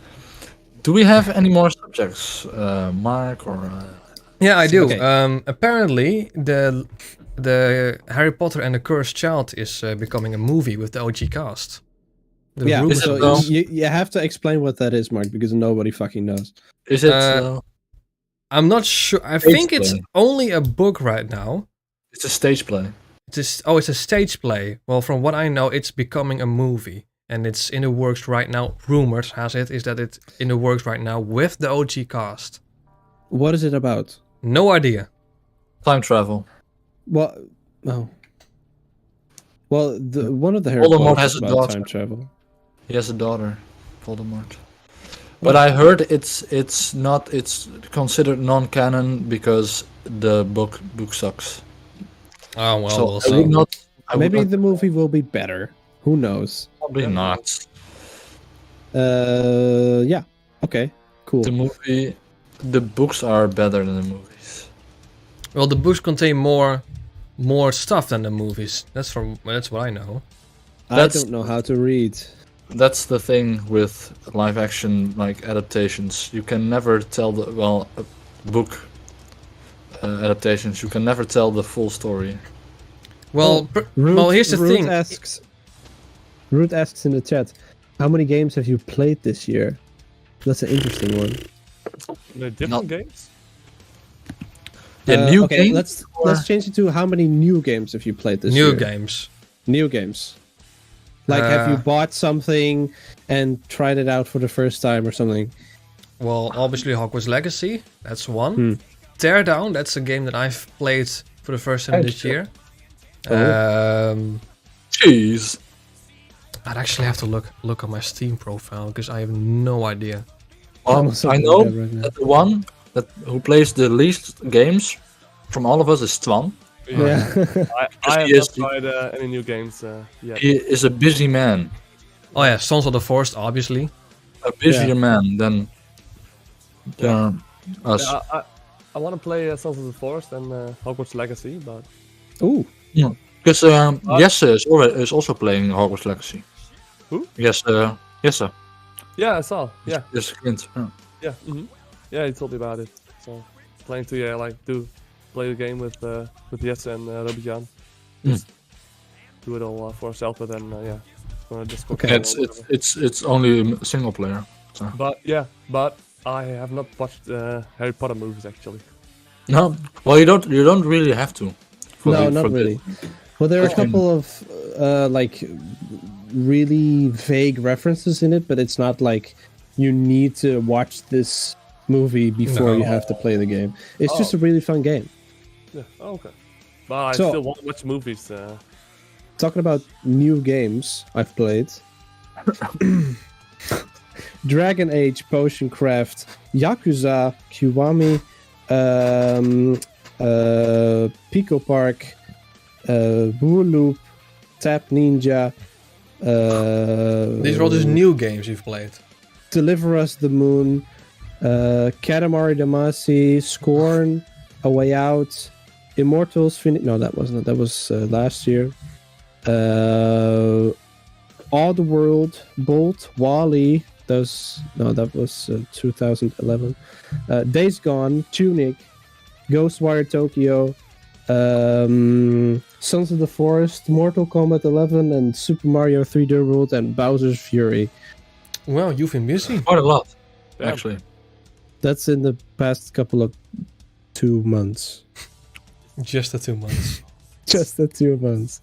Do we have any more subjects, Mark or? Yeah, I do. Okay. Apparently, the Harry Potter and the Cursed Child is becoming a movie with the OG cast. The Yeah, rumors so of this. you have to explain what that is, Mark, because nobody fucking knows. Is it? I'm not sure. I Stage think it's play. only a book right now. It's a stage play. It's a stage play. Well, from what I know, it's becoming a movie, and it's in the works right now. Rumors has it is that it's in the works right now with the OG cast. What is it about? No idea. Time travel. Well, oh. Well, one of the Harry Voldemort Potter has is a about daughter. time travel. He has a daughter, Voldemort. But I heard it's considered non-canon because the book sucks. Oh well, So we'll I see. would not. Maybe the movie will be better. Who knows? Probably not. Yeah. Okay. Cool. The books are better than the movies. Well, the books contain more stuff than the movies. That's what I know. I That's- don't know how to read. That's the thing with live action like adaptations. You can never tell book adaptations. You can never tell the full story. Well, here's the thing. Root asks in the chat, how many games have you played this year? That's an interesting one. The different games? Yeah, new okay, games. let's change it to how many new games have you played this New year? games. New games. Like, have you bought something and tried it out for the first time or something? Well, obviously Hogwarts Legacy. That's one. Teardown. That's a game that I've played for the first time this year. Jeez. I'd actually have to look at my Steam profile because I have no idea. I know that the one who plays the least games from all of us is Twan. Yeah. I have he not is- tried any new games yet. He is a busy man. Oh yeah, Sons of the Forest, obviously. A busier man than us. Yeah, I want to play Sons of the Forest and Hogwarts Legacy, but Ooh. Because Jesse is also playing Hogwarts Legacy. Who? Yes, Jesse. yeah, I saw. Yeah, Jesse Clint. yeah, yeah. He told me about it. So planning to play the game with Jesse and Robert-Jan. Just do it all for ourselves, but then gonna Discord. Okay. It's only single player. So. But I have not watched Harry Potter movies actually. No, well you don't really have to. Not really. Well, there are a couple of really vague references in it, but it's not like you need to watch this movie before you have to play the game. It's just a really fun game. Yeah. Oh, okay. But I So- still want to watch movies. Talking about new games I've played. Dragon Age, Potion Craft, Yakuza, Kiwami, Pico Park, Boor Loop, Tap Ninja. These are all just new games you've played. Deliver Us the Moon, Katamari Damacy, Scorn, A Way Out, Immortals. No, that wasn't. That was last year. Oddworld, Bolt, Wally. That was 2011. Days Gone, Tunic, Ghostwire Tokyo, Sons of the Forest, Mortal Kombat 11, and Super Mario 3D World, and Bowser's Fury. Well, you've been busy. Quite a lot, Yeah. actually. That's in the past couple of 2 months. Just the 2 months. Just the 2 months.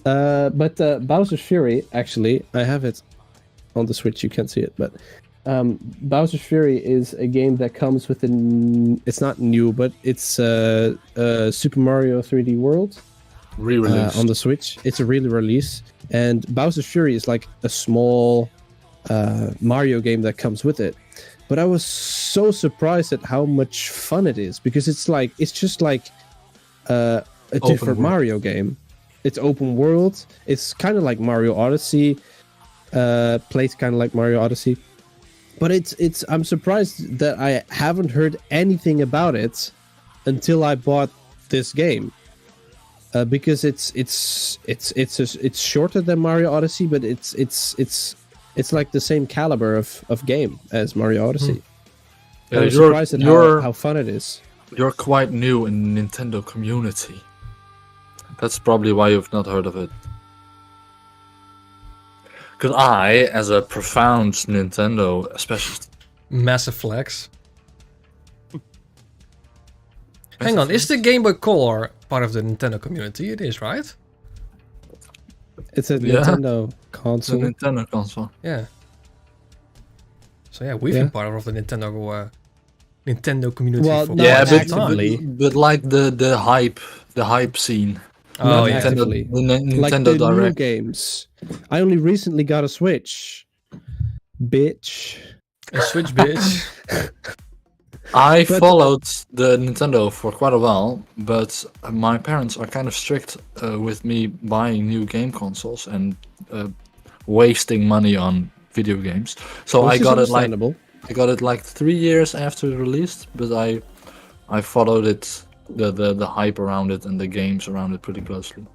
But Bowser's Fury, actually, I have it on the Switch. You can't see it, but Bowser's Fury is a game that comes with it's not new, but it's Super Mario 3D World Re-release. on the Switch. It's a re-release, and Bowser's Fury is like a small Mario game that comes with it. But I was so surprised at how much fun it is, because it's just like a different Mario game. It's open world. It's kind of like Mario Odyssey. Plays kind of like Mario Odyssey. But I'm surprised that I haven't heard anything about it until I bought this game. Because it's shorter than Mario Odyssey, but it's like the same caliber of game as Mario Odyssey. Yeah, I'm surprised at how fun it is. You're quite new in the Nintendo community. That's probably why you've not heard of it. Because I, as a profound Nintendo specialist... Massive flex. Hang on, is the Game Boy Color part of the Nintendo community? It is, right? It's a Nintendo console. It's a Nintendo console. Yeah. So yeah, we've been part of the Nintendo community for but like the hype scene. Oh yeah, actively. Nintendo Like the Direct new games. I only recently got a Switch. Bitch. a Switch, bitch. I followed the Nintendo for quite a while, but my parents are kind of strict with me buying new game consoles and wasting money on video games. So I got it like 3 years after it released, but I followed it, the hype around it and the games around it pretty closely.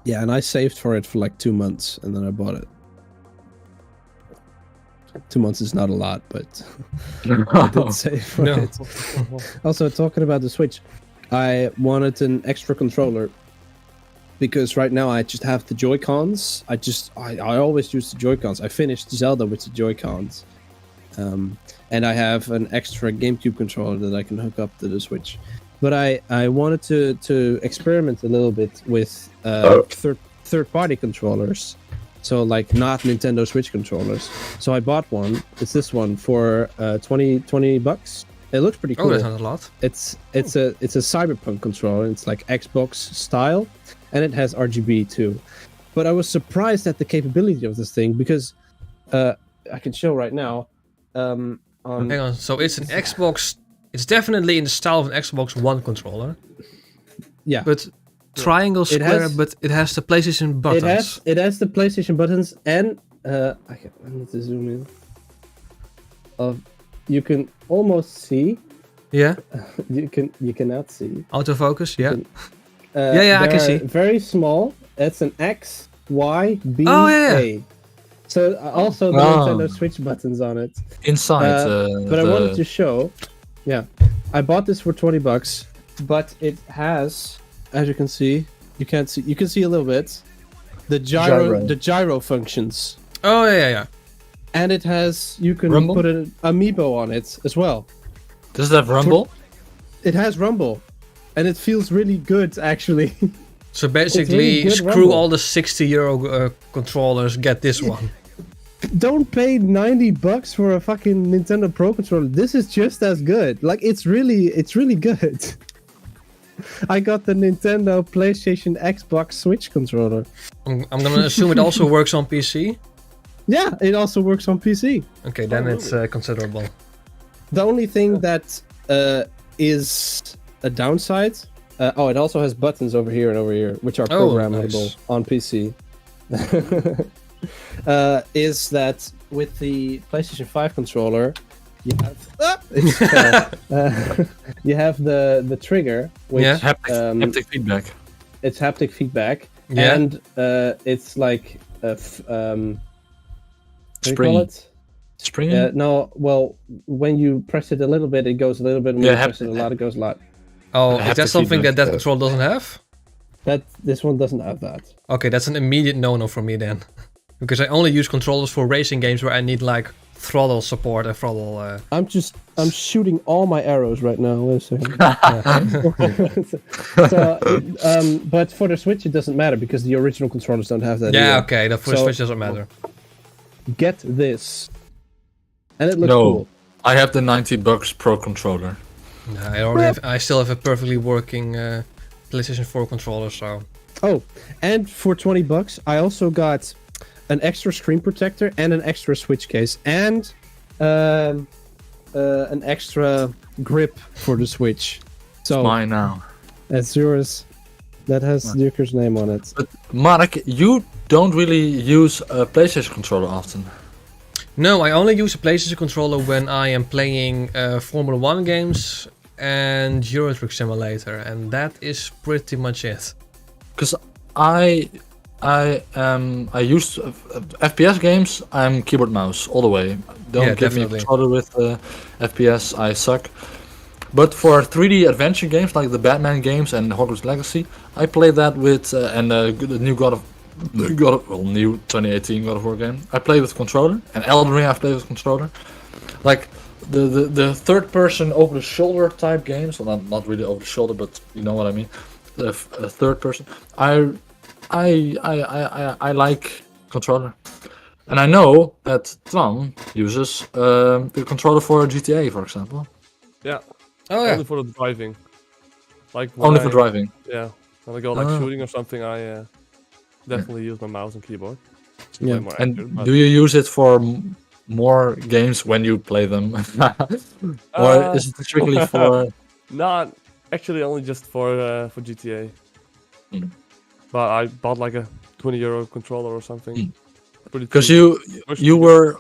Yeah, and I saved for it for like 2 months, and then I bought it. 2 months is not a lot, but I did save for it. Also, talking about the Switch, I wanted an extra controller because right now I just have the Joy-Cons. I always use the Joy-Cons. I finished Zelda with the Joy-Cons. And I have an extra GameCube controller that I can hook up to the Switch. But I wanted to experiment a little bit with third-party controllers. So like not Nintendo Switch controllers. So I bought one. It's this one for $20. It looks pretty cool. Oh, that's not a lot. It's a Cyberpunk controller. It's like Xbox style, and it has RGB too. But I was surprised at the capability of this thing because I can show right now. Hang on. So it's an Xbox. It's definitely in the style of an Xbox One controller. Yeah. But triangle, square, but it has the PlayStation buttons. It has the PlayStation buttons, and I need to zoom in. You can almost see. Yeah. You cannot see. Autofocus. Yeah. I can see. Very small. It's an X, Y, B, A. So also the Nintendo Switch buttons on it. Inside. But I wanted to show. Yeah, I bought this for $20, but it has, as you can see, you can see a little bit, the gyro functions. Oh yeah. And it has, you can Rumble? put an amiibo on it as well. Does it have rumble? It has rumble, and it feels really good actually. So basically, really screw rumble. all the €60 controllers. Get this one. Don't pay $90 for a fucking Nintendo Pro controller. This is just as good. Like it's really good. I got the Nintendo, PlayStation, Xbox, Switch controller. I'm gonna assume it also works on PC. Yeah, it also works on PC. Okay, then it's considerable. The only thing that is a downside. It also has buttons over here and over here, which are programmable nice. on PC. Is that with the PlayStation 5 controller, you have the trigger, which haptic feedback. It's haptic feedback, Yeah. and it's like what do you call Springy. it? Springy? No, well, when you press it a little bit, it goes a little bit. When you press it a lot, it goes a lot. Oh, is haptic that something feedback. that control doesn't have? This one doesn't have that. Okay, that's an immediate no-no for me then. Because I only use controllers for racing games where I need like throttle support and throttle... I'm shooting all my arrows right now. Wait a second. But for the Switch, it doesn't matter because the original controllers don't have that. Yeah, either. okay, the for Switch doesn't matter. Get this, and it looks No, cool. I have the $90 Pro controller. No, I still have a perfectly working PlayStation 4 controller, so... Oh, and for $20, I also got an extra screen protector and an extra Switch case and an extra grip for the Switch. So Mine now. it's yours. That has Duker's name on it. But Mark, you don't really use a PlayStation controller often. No, I only use a PlayStation controller when I am playing Formula 1 games and Euro Truck Simulator, and that is pretty much it. Because I used FPS games. I'm keyboard mouse all the way. Don't give me a controller with FPS. I suck. But for 3D adventure games like the Batman games and Hogwarts Legacy, I play that with the new new 2018 God of War game. I play with controller, and Elden Ring I play with controller. Like the third person over the shoulder type games, well not really over the shoulder, but you know what I mean. The third person. I like controller, and I know that Twan uses the controller for GTA, for example. Yeah. Oh yeah. Only for the driving. Like Only for driving. Yeah. When I go like shooting or something, I definitely use my mouse and keyboard. Yeah. More And accurate, but- do you use it for more games when you play them, or is it strictly for? Not actually, only just for GTA. Mm. But I bought like a €20 controller or something. Because you were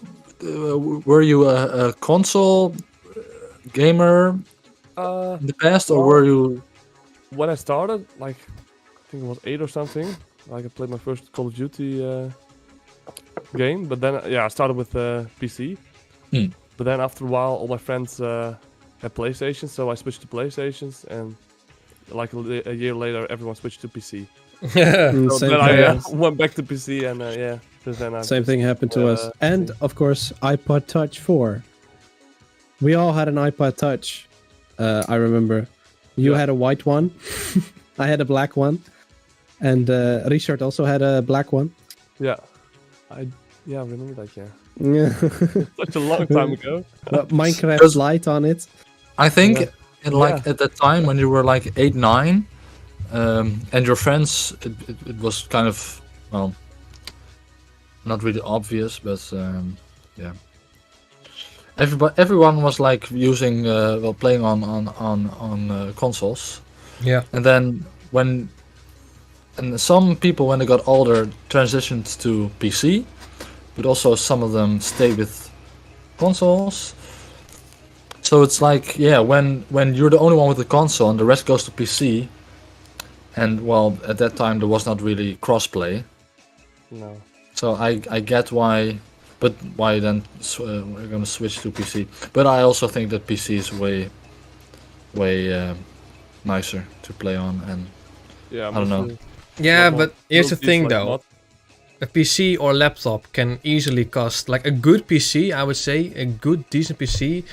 you a console gamer in the past, or were you? When I started, like I think it was 8 or something. Like I played my first Call of Duty game, but then I started with PC. Hmm. But then after a while, all my friends had PlayStations, so I switched to PlayStations, and like a year later, everyone switched to PC. So Same then thing. I went back to PC, and since then Same thing happened to us. And of course, iPod Touch 4. We all had an iPod Touch. I remember. You had a white one. I had a black one. And Richard also had a black one. Yeah, I remember that. Yeah, Yeah. such a long time ago. Minecraft Lite on it. I think at that time when you were like 8, 9, and your friends, it was kind of not really obvious, but yeah. Everyone was like using playing on consoles. Yeah. And then some people when they got older transitioned to PC, but also some of them stayed with consoles. So it's like when you're the only one with the console and the rest goes to PC, and well at that time there was not really crossplay. No. So I get why. But why then we're gonna switch to PC? But I also think that PC is way nicer to play on, and Yeah, I don't know. Yeah, Not but more- here's the not thing like though. mod. A PC or laptop can easily cost, like a good PC, I would say, a good decent PC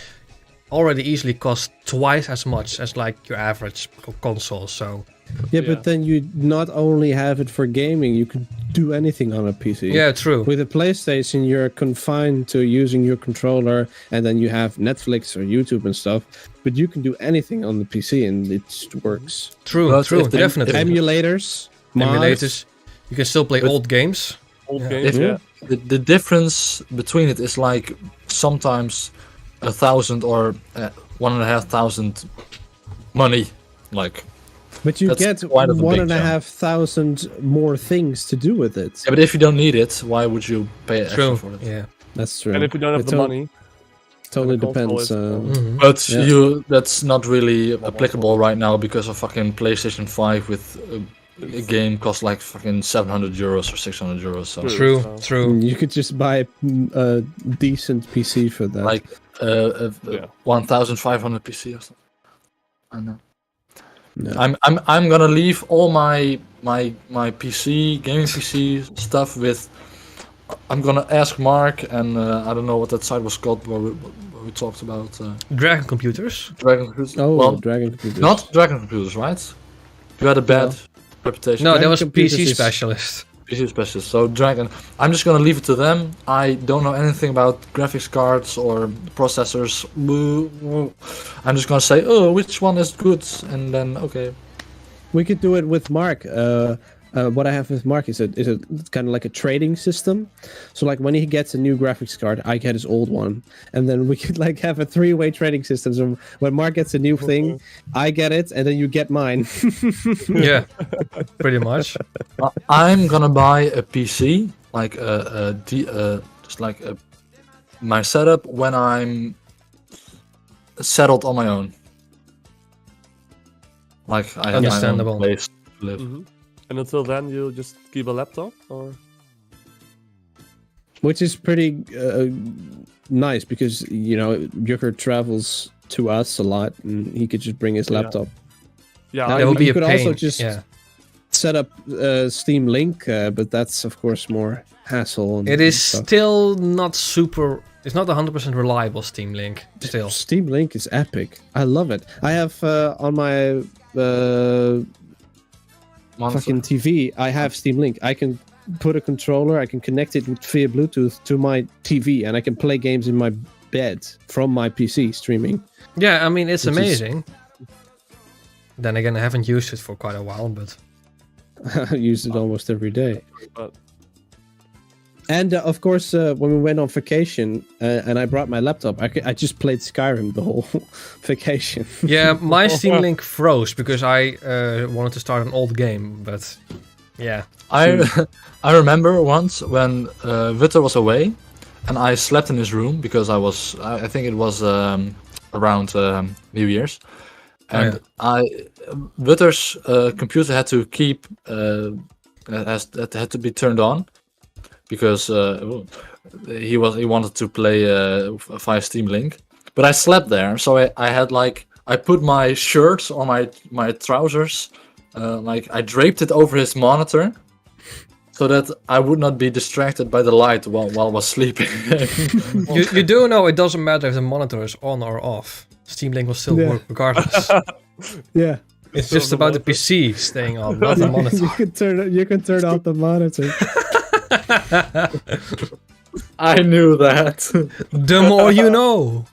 already easily costs twice as much as like your average console, so... Yeah, but then you not only have it for gaming, you could do anything on a PC. Yeah, true. With a PlayStation, you're confined to using your controller, and then you have Netflix or YouTube and stuff. But you can do anything on the PC, and it works. True, Well, true, if they- definitely. Emulators, mods. Emulators. You can still play But- old games. Old Yeah. games, If yeah. the difference between it is like sometimes 1,000 or 1,500 money. Like, But you That's get quite of a big 1,500 more things to do with it. yeah, but if you don't need it, why would you pay extra True. for it? Yeah. That's true. And if you don't have It the money, totally the console depends. is, Mhm. But Yeah. that's not really applicable right now because of fucking PlayStation 5 with a game costs like fucking 700 euros or 600 euros. So True. so- True. You could just buy a decent PC for that. like Yeah. 1,500 PC or something. I don't know. No. I'm gonna leave all my PC gaming PC stuff with. I'm gonna ask Mark and I don't know what that site was called where we talked about Dragon computers. Dragon Computers. Oh, well, Dragon Computers. not Dragon Computers, right? You had a bad reputation. No, that Dragon was computers PC is- specialist. PC specialist. So Dragon. I'm just gonna leave it to them. I don't know anything about graphics cards or processors. I'm just gonna say, oh, which one is good, and then okay. We could do it with Mark. What I have with Mark is a kind of like a trading system. So like when he gets a new graphics card, I get his old one, and then we could like have a 3-way trading system. So when Mark gets a new thing, I get it, and then you get mine. Yeah. Pretty much. I'm gonna buy a PC, like just like my setup when I'm settled on my own. Like I have my Understandable. own place to live. Mhm. And until then, you just keep a laptop, or Which is pretty nice because Yucker travels to us a lot, and he could just bring his Yeah. laptop. yeah, Now, That would be you a could pain. also just Yeah. set up Steam Link, but that's of course more hassle. And It is stuff. still not super. It's not 100% reliable. Steam Link still. Steam Link is epic. I love it. I have on my Monster. fucking TV. I have Steam Link. I can put a controller. I can connect it via Bluetooth to my TV, and I can play games in my bed from my PC streaming. Yeah, I mean it's Which is- amazing. Then again, I haven't used it for quite a while, but I use it almost every day. But- And of course, when we went on vacation and I brought my laptop, I just played Skyrim the whole vacation. yeah, my Steam Link froze because I wanted to start an old game. But yeah, I remember once when Witter was away, and I slept in his room because I think it was around New Year's, and Witter's computer had to keep had to be turned on because he wanted to play 5 Steam Link, but I slept there, so I had I put my shirts or my trousers, I draped it over his monitor, so that I would not be distracted by the light while I was sleeping. you do know it doesn't matter if the monitor is on or off. Steam Link will still work regardless. Yeah, It's just about the PC staying on, not the monitor. you can turn off the monitor. I knew that. The more you know.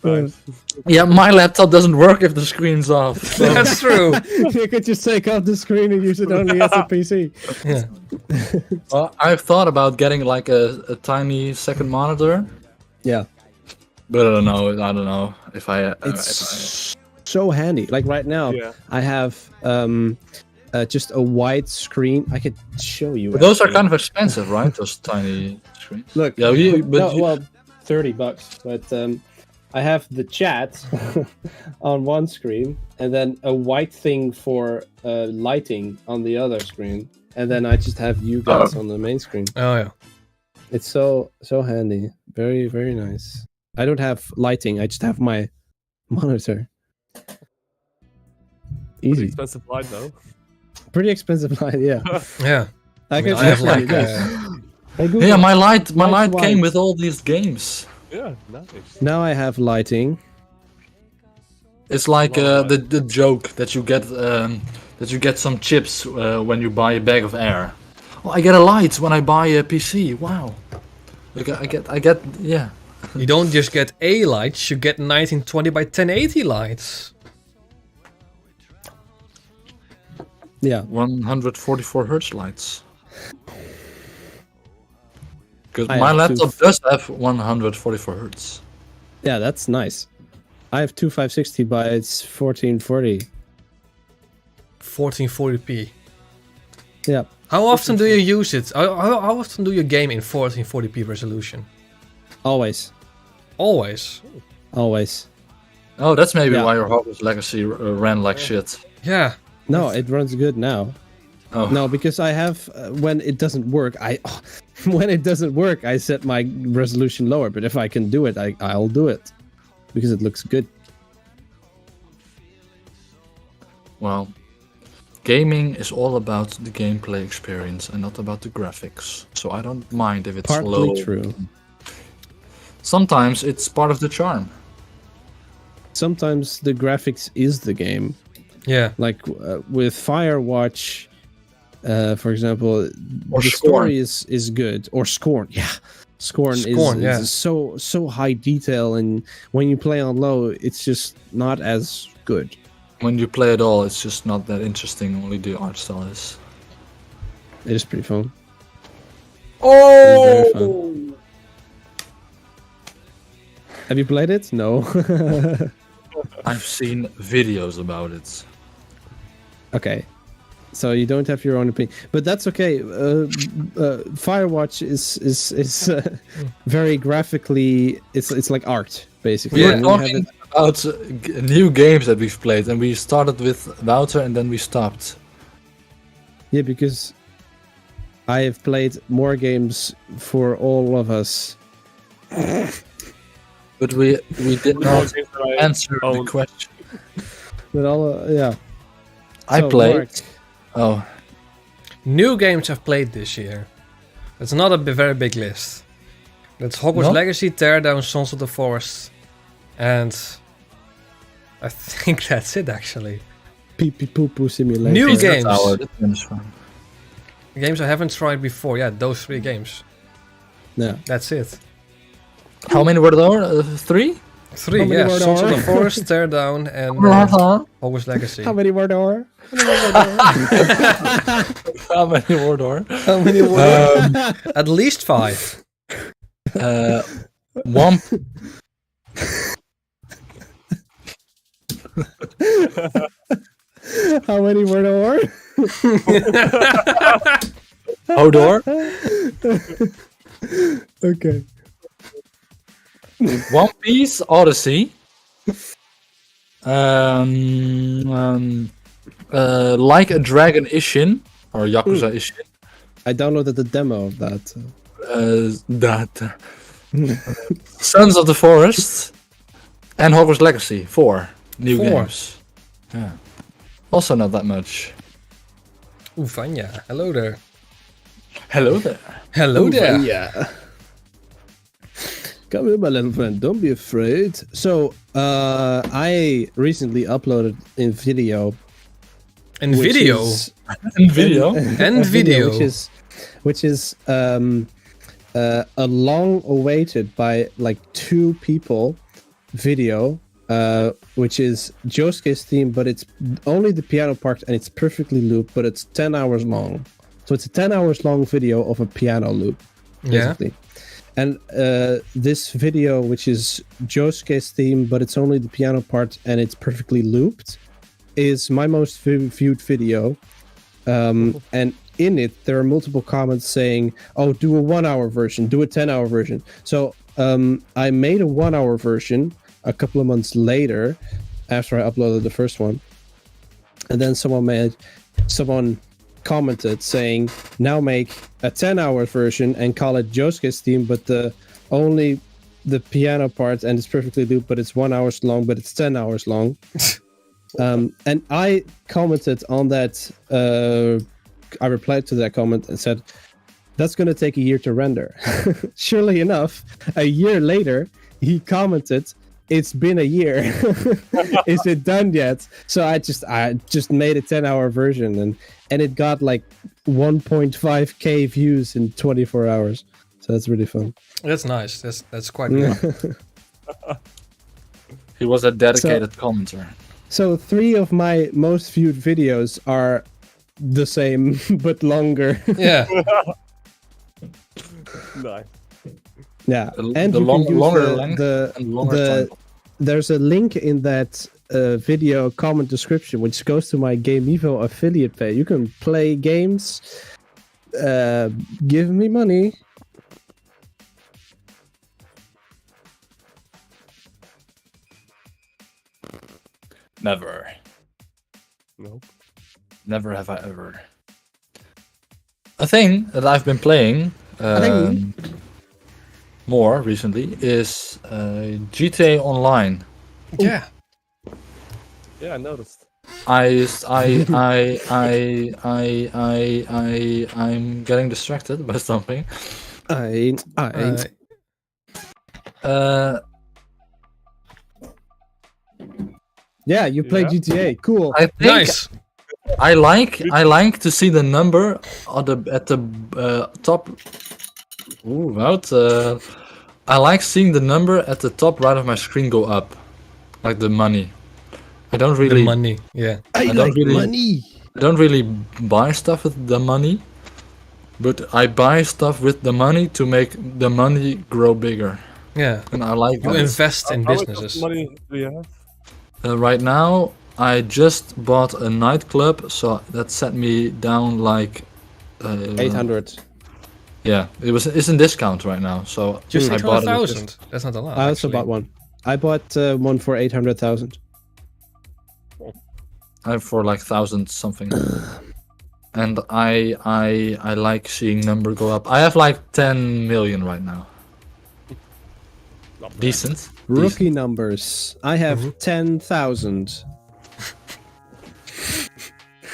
nice. Yeah, my laptop doesn't work if the screen's off. So. That's true. You could just take off the screen and use it only as a PC. Yeah. Well, I've thought about getting a tiny second monitor, Yeah, but I don't know if I. it's so handy. Like right now, Yeah. I have just a wide screen. I could show you. But those are actually. kind of expensive, right? Those tiny screens. Look, Yeah, well, $30, but I have the chat on one screen, and then a white thing for lighting on the other screen, and then I just have you guys on the main screen. Oh yeah. It's so handy, very very nice. I don't have lighting; I just have my monitor. Pretty Easy, expensive light though. pretty expensive light. Yeah, Yeah. I mean, can. I have show you like this. I Googled Yeah, it. my light Nice came white. with all these games. Yeah, nice. Now I have lighting. It's like the joke that you get some chips when you buy a bag of air. Well, I get a light when I buy a PC. Wow. Like I get yeah. You don't just get A lights, you get 1920 by 1080 lights. Yeah, 144 hertz lights. Because I my have laptop does have 144 hertz. Yeah, that's nice. I have two 560 by it's 1440. 1440p. Yeah. How often do you use it? How often do you game in 1440p resolution? Always. Always. Always. Oh, that's maybe why your Hogwarts Legacy ran like shit. Yeah. No, it runs good now. Oh. No, because I have when it doesn't work, when it doesn't work, I set my resolution lower. But if I can do it, I'll do it because it looks good. Well, gaming is all about the gameplay experience and not about the graphics. So I don't mind if it's Partly slow. true. Sometimes it's part of the charm. Sometimes the graphics is the game. Yeah. Like with Firewatch, for example, Or the Scorn. story is good. Or Scorn, yeah. Scorn is so high detail, and when you play on low, it's just not as good. When you play it all, it's just not that interesting. Only the art style is. It is pretty fun. Oh! Very fun. Have you played it? No. I've seen videos about it. Okay. So you don't have your own opinion, but that's okay. Firewatch is very graphically. It's like art basically. We were And you have talking about new games that we've played, and we started with Wouter, and then we stopped. Yeah, because I have played more games for all of us. But we did not Games that I answer the own. question. But all yeah. I So, played. Mark, Oh, New games I've played this year. It's not a very big list. That's Hogwarts No? Legacy, Teardown, Sons of the Forest, and I think that's it actually. Pee Pee Poo Poo Simulator. New Pizza games. Tower, that one is fun. Games I haven't tried before. Yeah, those 3 games. Yeah. That's it. How many were there? 3? 3, How many yeah. were Sons of there? the Forest, Teardown, and How Hogwarts Legacy. How many were there? many were there? How many were there? At least 5. One. How many were there? Hodor. Okay. One Piece Odyssey. Like a Dragon Ishin or Yakuza Ishin. I downloaded the demo of that. That Sons of the Forest and Hogwarts Legacy. 4 new 4. games. Yeah. Also not that much. Oeh, Vanya. Hello there. Hello there. Hello there. Yeah. Come here, my little friend. Don't be afraid. So, I recently uploaded in video. And video. In video. And video. which is a long-awaited by like 2 people video, which is Josuke's theme, but it's only the piano part and it's perfectly looped, but it's 10 hours long. So it's a 10 hours long video of a piano loop, basically. Yeah. And this video, which is Josuke's theme, but it's only the piano part and it's perfectly looped, is my most viewed video. And in it, there are multiple comments saying, oh, do a 1 hour version, do a 10 hour version. So I made a 1 hour version a couple of months later after I uploaded the first one. And then someone commented saying, now make a 10 hour version and call it Josuke's theme, but only the piano part and it's perfectly looped, but it's 1 hour long, but it's 10 hours long. And I commented on that. I replied to that comment and said, that's going to take a year to render. Surely enough, a year later, he commented, it's been a year. Is it done yet? So I just made a 10 hour version and it got like 1.5k views in 24 hours. So that's really fun. That's nice. That's quite good. He was a dedicated commenter. So 3 of my most viewed videos are the same but longer. Yeah. Nice. Yeah, The and the you long, can use longer the, length the and longer the time. there's a link in that video comment description which goes to my Game Evo affiliate page. You can play games, give me money. Never. Nope. Never have I ever. A thing that I've been playing more recently is GTA Online. Yeah. Yeah, I noticed. I'm getting distracted by something. I yeah, you play Yeah. GTA. Cool. I think Nice. I like to see the number at the top. Ooh, what? I like seeing the number at the top right of my screen go up, like the money. I don't The really. money. Yeah. I don't like really- money. I don't really buy stuff with the money, but I buy stuff with the money to make the money grow bigger, Yeah. and I like You that. invest in How much businesses. money do you have? Right now, I just bought a nightclub, so that set me down like 800. Yeah, it's in discount right now, so Just I bought it. 800,000. That's not a lot. I also actually. bought one. I bought one for 800,000. I have for like 1,000 something, and I like seeing number go up. I have like 10 million right now. Not bad. Decent. Rookie numbers. I have Mhm. 10,000.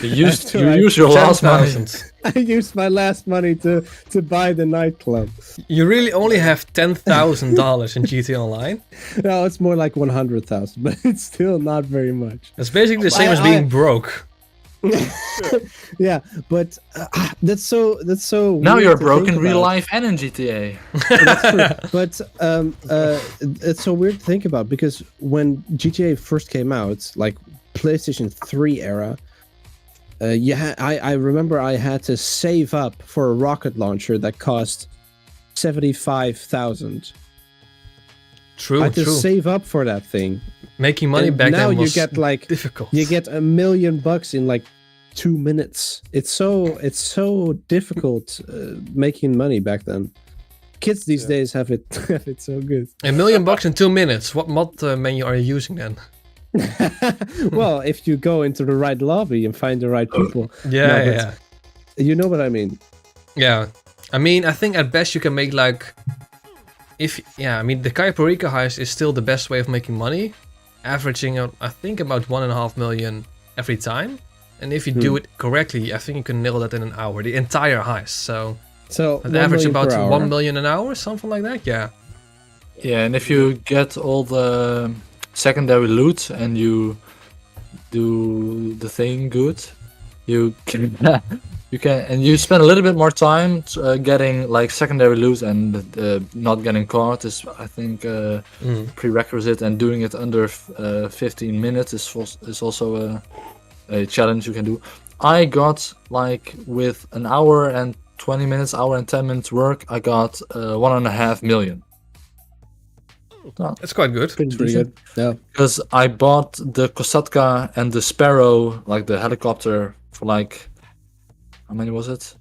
You use That's right. your last money. 10,000. I used my last money to buy the nightclub. You really only have $10,000 in GTA Online? No, it's more like 100,000, but it's still not very much. That's basically the same as being broke. Yeah, but that's so. Now weird you're to broke think in real about. life and in GTA. That's true. But it's so weird to think about because when GTA first came out, like PlayStation 3 era, I remember I had to save up for a rocket launcher that cost 75,000. True, I had to true. save up for that thing. Making money And back now then you was get like difficult. you get $1 million in like 2 minutes. It's so difficult making money back then. Kids these days have it so good. $1 million in 2 minutes. What mod menu are you using then? Well, if you go into the right lobby and find the right people. Yeah, No, but yeah. You know what I mean? Yeah. I mean, I think at best you can make like... I mean, the Kaipurika heist is still the best way of making money. Averaging, I think, about 1.5 million every time. And if you do it correctly, I think you can nail that in an hour. The entire heist. So an average about 1 million an hour, something like that. Yeah. Yeah, and if you get all the secondary loot and you do the thing good, you can and you spend a little bit more time getting like secondary loot and not getting caught is I think prerequisite, and doing it under 15 minutes is also a challenge you can do. I got like with an hour and 20 minutes, hour and 10 minutes work, I got 1.5 million. That's quite good. Pretty good. Yeah. Because I bought the Kosatka and the Sparrow, like the helicopter, for like, how many was it?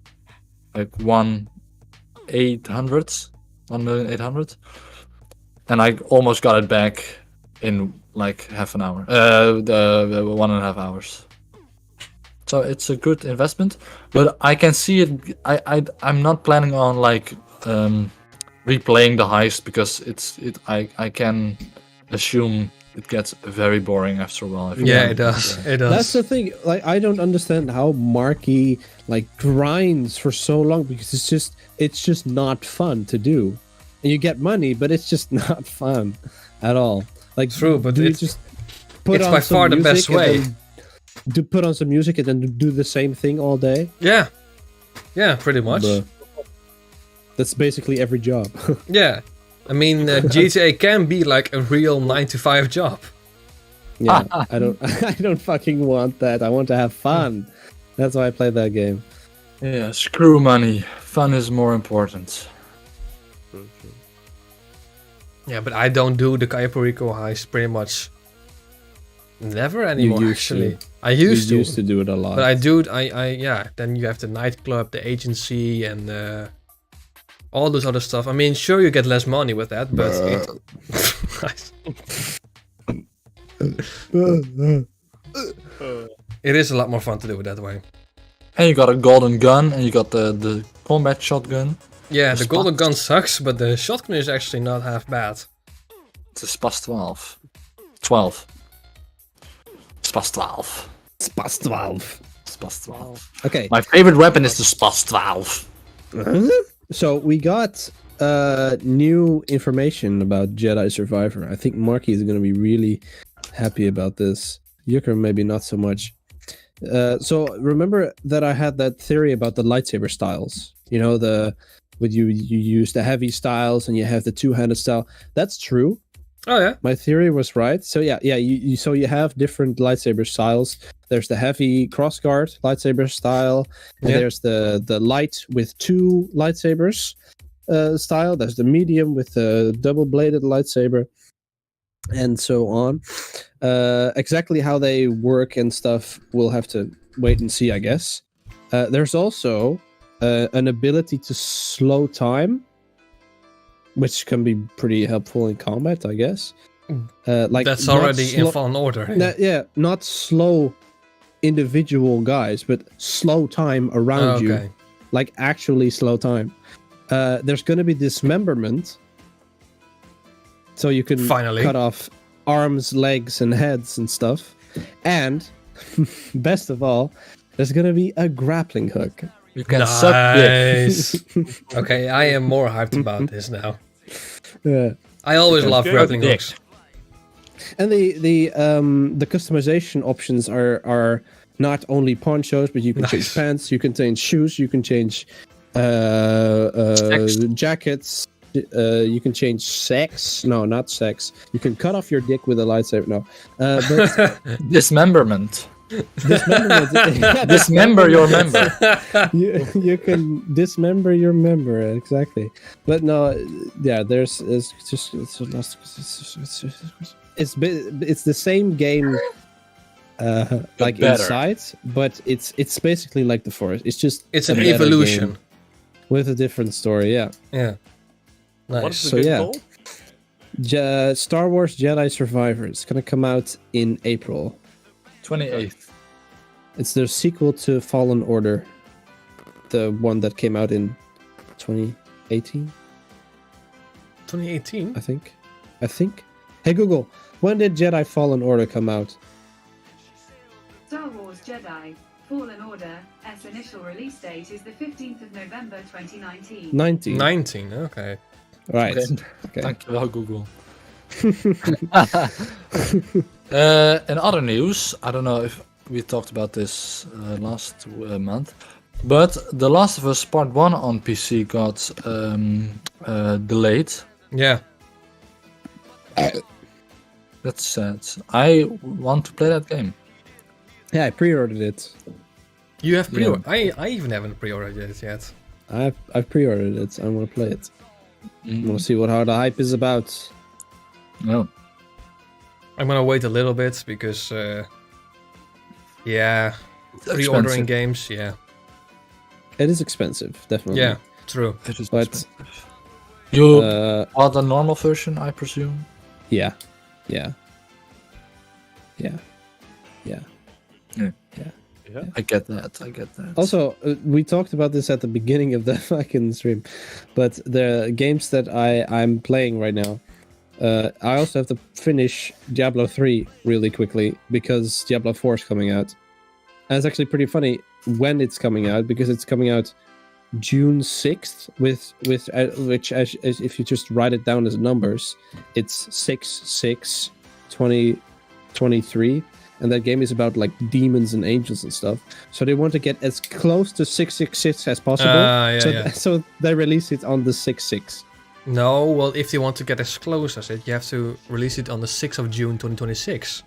Like 1,800,000, and I almost got it back in like half an hour, the 1.5 hours. So it's a good investment, but I can see it. I'm not planning on like replaying the heist because I can assume it gets very boring after a while. Yeah, it does. It does. That's the thing. Like, I don't understand how Marky like grinds for so long because it's just not fun to do. And you get money, but it's just not fun at all. Like, true, but it's just put on by some far the music best and way. then put on some music and then do the same thing all day. Yeah, pretty much. But that's basically every job. Yeah, I mean GTA can be like a real 9-to-5 job. Yeah, I don't fucking want that. I want to have fun. That's why I play that game. Yeah, screw money. Fun is more important. True. Yeah, but I don't do the Kayapuriko heist pretty much never anymore, actually. I used to do it a lot. But I do, yeah, then you have the nightclub, the agency, and all those other stuff. I mean, sure, you get less money with that, but it is a lot more fun to do it that way. And you got a golden gun, and you got the combat shotgun. Yeah, the golden gun sucks, but the shotgun is actually not half bad. It's a Spas 12. 12. Spas 12. Spas 12. Spas 12. Okay. My favorite weapon is the Spas 12. So we got new information about Jedi Survivor. I think Marky is going to be really happy about this. Yucker maybe not so much. So remember that I had that theory about the lightsaber styles. You know, you use the heavy styles and you have the two-handed style. That's true. Oh yeah, my theory was right. So yeah. You have different lightsaber styles. There's the heavy crossguard lightsaber style, and there's the light with two lightsabers style. There's the medium with the double-bladed lightsaber, and so on. Exactly how they work and stuff, we'll have to wait and see, I guess. There's also an ability to slow time, which can be pretty helpful in combat, I guess. Like that's already in Fallen Order. Not slow individual guys, but slow time around you. Like actually slow time. There's going to be dismemberment, so you can cut off arms, legs, and heads and stuff. And best of all, there's going to be a grappling hook. You can suck dick. Okay, I am more hyped about this now. Yeah. I always love grappling hooks. And the customization options are not only ponchos, but you can change pants, you can change shoes, you can change jackets, you can change sex. No, not sex. You can cut off your dick with a lightsaber. No, but dismemberment. Dismember your member. You can dismember your member, exactly. But no, yeah, it's the same game, like inside, but it's basically like the Forest. It's an evolution with a different story. Yeah. Nice. What is the game called? Star Wars Jedi Survivor. It's gonna come out in April 28th. It's the sequel to Fallen Order, the one that came out in 2018. 2018? I think. Hey Google, when did Jedi Fallen Order come out? Star Wars Jedi Fallen Order S initial release date is the 15th of November 2019. 19, okay. Right. Okay. Dankjewel, Google. In other news, I don't know if we talked about this last month, but The Last of Us Part 1 on PC got delayed. Yeah. That's sad. I want to play that game. Yeah, I pre-ordered it. You have pre-ordered? Yeah. I even haven't pre-ordered it yet. I've pre-ordered it. I want to play it. I want to see how the hype is about. No. I'm gonna wait a little bit because, pre-ordering games, It is expensive, definitely. Yeah, true. It is expensive. You bought the normal version, I presume? Yeah. I get that. Also, we talked about this at the beginning of the fucking stream, but the games that I'm playing right now, I also have to finish Diablo 3 really quickly because Diablo 4 is coming out. And it's actually pretty funny when it's coming out because it's coming out June 6th which as if you just write it down as numbers, it's 6/6/2023. And that game is about like demons and angels and stuff. So they want to get as close to 666 as possible. So they release it on the 6/6. No, well, if they want to get as close as it, you have to release it on the 6th of June 2026.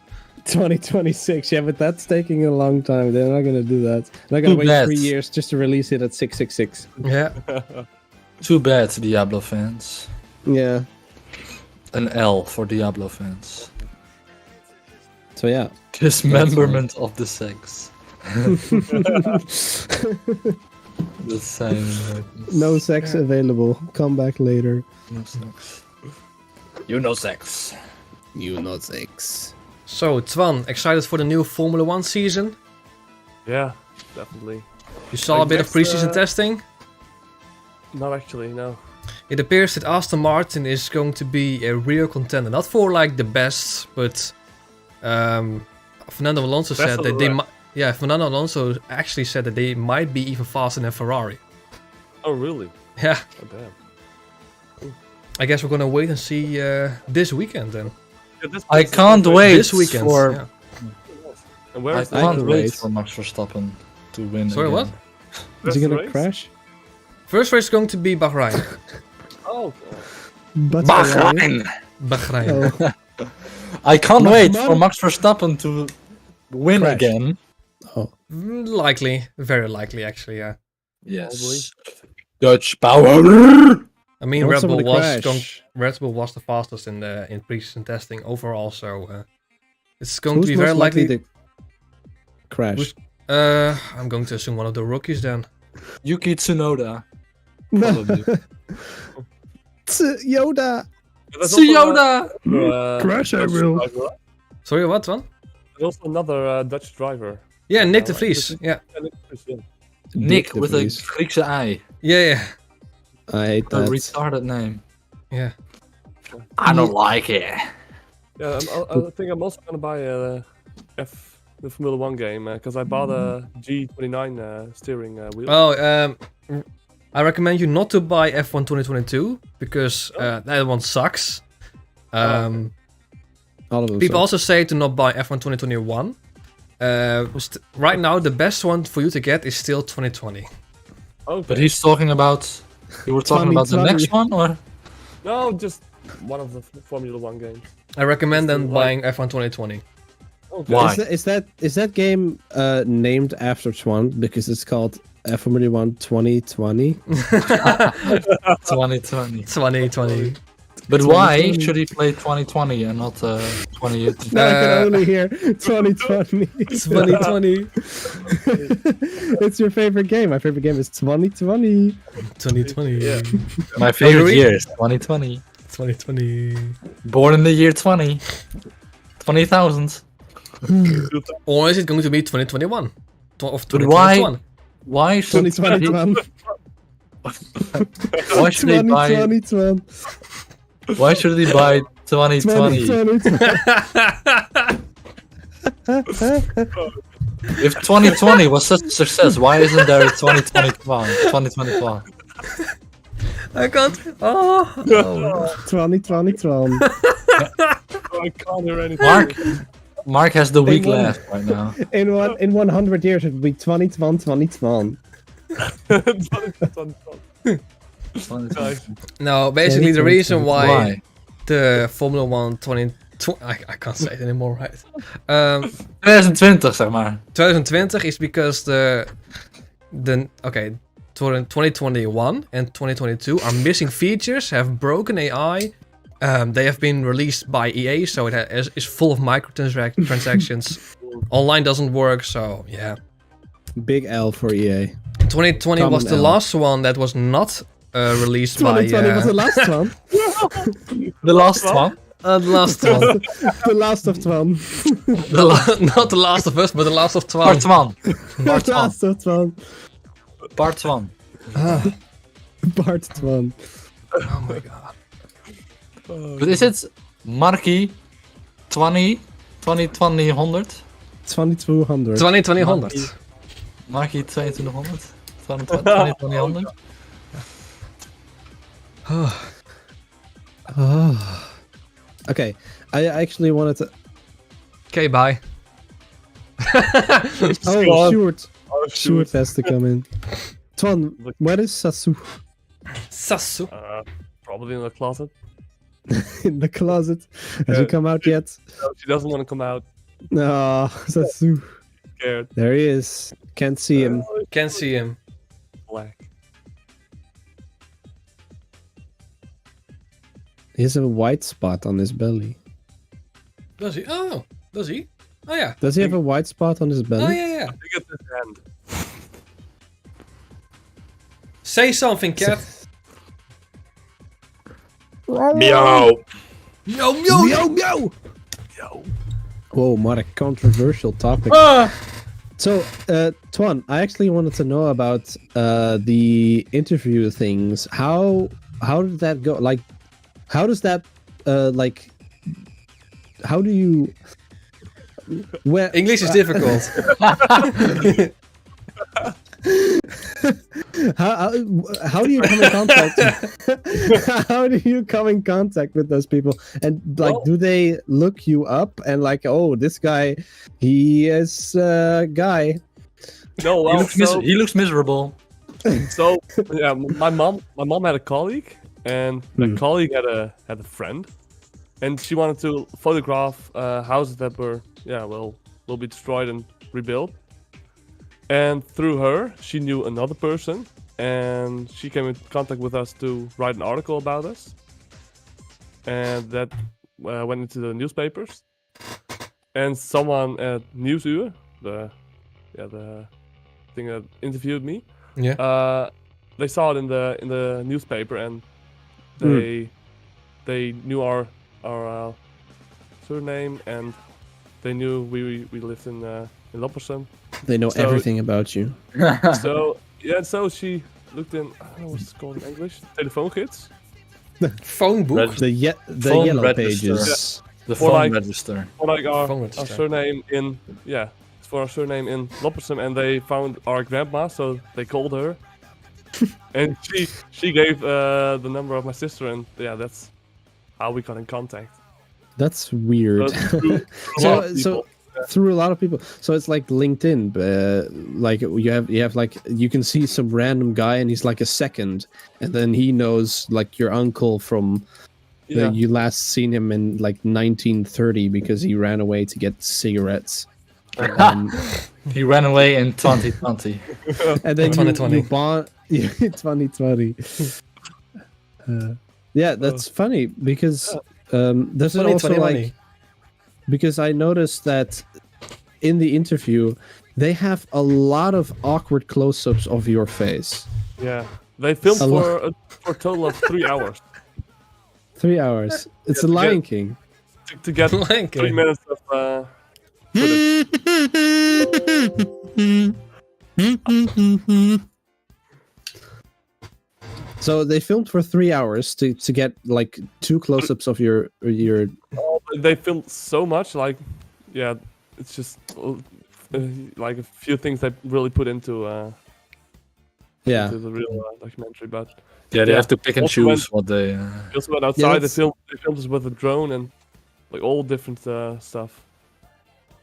2026, yeah, but that's taking a long time. They're not going to do that. They're going to wait 3 years just to release it at 666. Yeah. Too bad, Diablo fans. Yeah. an L for Diablo fans. So yeah. Dismemberment of the sex. The same. No sex available. Come back later. No sex. You know sex. You know sex. So, Twan, excited for the new Formula 1 season? Yeah, definitely. You saw a bit of preseason testing? Not actually, no. It appears that Aston Martin is going to be a real contender. Not for like the best, but Fernando Alonso said that they might. Yeah, Fernando Alonso actually said that they might be even faster than Ferrari. Oh, really? Yeah. Oh, damn. I guess we're gonna wait and see this weekend then. Yeah, I can't wait This weekend. for. Yeah. And where I is can't wait wait. for Max Verstappen to win. Sorry, again. what? Is he the gonna race? crash? First race is going to be Bahrain. Oh, But Bahrain. Bahrain. Oh. I can't wait Man. for Max Verstappen to win Crash. again. Likely, very likely actually. Yeah. Yes. Dutch power. I mean, Want Red Bull someone to was crash. Red Bull was the fastest in preseason testing overall, so it's going Who's to be very most likely likely. to crash? Who's- I'm going to assume one of the rookies then. Yuki Tsunoda. Probably. Yoda. Tsunoda. Crash, I will. Sorry, what one? There's also another Dutch driver. Yeah, Nick de Like, Vries. Yeah, Nick de with a Vries. Griekse I. yeah. I hate A that. retarded name. Yeah. I don't like it. Yeah, I think I'm also gonna buy the Formula 1 game because I bought a G29 steering wheel. Oh, I recommend you not to buy F1 2022 because that one sucks. All of them. People suck. also say to not buy F1 2021. Right now, the best one for you to get is still 2020. Okay. But he's talking about. You were talking about the 2020. next one, or? No, just one of the Formula 1 games. I recommend Is then it buying F1 2020. Okay. Why? Is that game named after Twan because it's called Formula 1 2020? 2020. 2020. But why 2020. should he play 2020 and not 20? Now I can only hear 2020. 2020. It's your favorite game. My favorite game is 2020. 2020. Yeah. My favorite Agree? year is 2020. 2020. Born in the year 20. 20,000. Or is it going to be 2021? Of But why? 2021? Why should 2020. Why should he buy? 2020. Why should he buy 2020? 2020. If 2020 was such a success, why isn't there a 2021? 2021? I can't. Oh. 2020. I can't hear anything. Mark has the weak They won. laugh right now. In 100 years, it would be 2020. No, basically the reason why Why? the Formula 1 I can't say it anymore, right? 2020, zeg maar. 2020 is because the 2021 and 2022 are missing features, have broken AI. They have been released by EA, so it is full of microtransactions. Online doesn't work, so yeah. Big L for EA. 2020 was the L. last one that was not released 2020 by. was the last one. The last one. The last one. The last of Twan. Not the Last of Us, but the Last of Part 12. 1. Part The 1. last of Twan. Part 1. Part Twan. Oh my god. But is it Marky 20? 2020 100? 2200. 2020. Marky 2200? 2020 100? Oh. Okay, I actually wanted to. Okay, bye. Oh, shoot. Oh, Shoot has to come in. Twan, where is Sasu? Sasu. Probably in the closet. In the closet. Has he come out yet? No, she doesn't want to come out. No, Sasu. Scared. There he is. Can't see him. Can't see him. Black. He has a white spot on his belly. Does he? Oh, does he? Oh yeah. Does he have a white spot on his belly? Oh yeah. I think it's his hand. Say something, cat. Meow. Yo, yo, Yo, yo! Yo. Whoa, what a controversial topic. So, Twan, I actually wanted to know about the interview things. How did that go? Like, how does that how do you? Where English is difficult. how do you come in contact? How do you come in contact with those people? And like, do they look you up and like, oh, this guy, he is a guy. No, well, He looks miserable. So yeah, my mom had a colleague, and the colleague had a friend, and she wanted to photograph houses that were will be destroyed and rebuilt. And through her, she knew another person, and she came in contact with us to write an article about us, and that went into the newspapers. And someone at Nieuwsuur, the thing that interviewed me, they saw it in the newspaper, and they knew our surname, and they knew we lived in Loppersum. They know everything about you. So she looked in, I don't know what's it called in English, telefoongids. Phone book. The Phone yellow register. pages. The For phone like- register. For like our register. surname in for our surname in Loppersum, and they found our grandma, so they called her, and she gave the number of my sister, and that's how we got in contact. That's weird. Through a lot of So people. through a lot of people. So it's like LinkedIn, like you have like, you can see some random guy and he's like a second, and then he knows like your uncle from you last seen him in like 1930 because he ran away to get cigarettes. He ran away in 2020. And then 2020. you bond 2020. Yeah, that's funny because there's also 2020 like, money. because I noticed that in the interview they have a lot of awkward close-ups of your face. Yeah, they filmed A for a total of 3 hours 3 hours. It's a Lion King. to get Lion 3 King. minutes of footage. So they filmed for 3 hours to get like 2 close-ups of your They filmed so much, like, it's just like a few things they really put into into the real documentary. But Yeah, they have to pick and Also choose what they. they also went outside. that's- They filmed us with a drone and like all different stuff.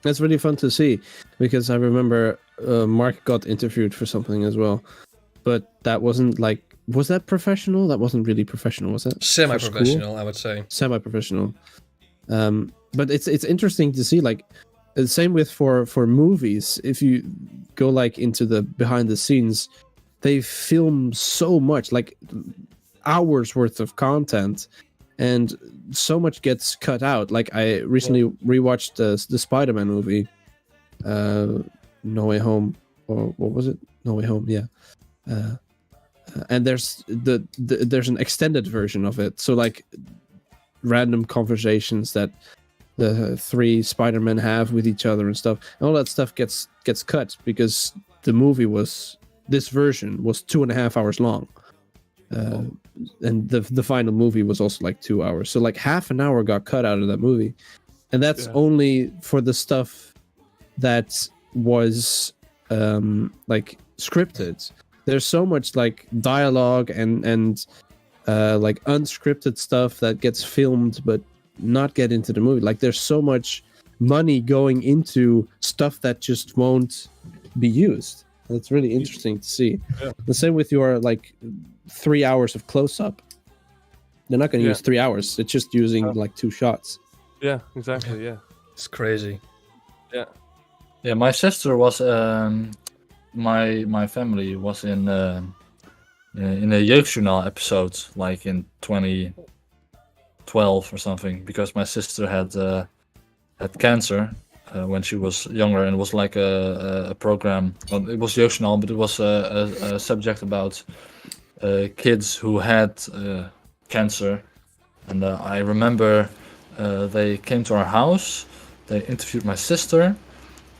That's really fun to see, because I remember Mark got interviewed for something as well, but that wasn't like, was that professional? That wasn't really professional, was it? Semi-professional, I would say. Semi-professional. But it's interesting to see, like, same with for movies. If you go like into the behind the scenes, they film so much, like hours worth of content, and so much gets cut out. Like I recently rewatched the Spider-Man movie, No Way Home, or what was it? No Way Home, yeah. And there's there's an extended version of it. So like random conversations that the 3 Spider-Men have with each other and stuff. And all that stuff gets cut because the movie this version was 2.5 hours long. And the final movie was also like 2 hours. So like half an hour got cut out of that movie. And that's only for the stuff that was like scripted. There's so much like dialogue and like unscripted stuff that gets filmed but not get into the movie. Like there's so much money going into stuff that just won't be used. That's really interesting to see. Yeah. The same with your like 3 hours of close-up. They're not going to use 3 hours. It's just using like 2 shots. Yeah, exactly. Yeah. It's crazy. Yeah, my sister was. My family was in a Jeugdjournaal episode, like in 2012 12 or something, because my sister had cancer when she was younger, and it was like a program. Well, it was Jeugdjournaal, but it was a subject about kids who had cancer. And I remember they came to our house. They interviewed my sister.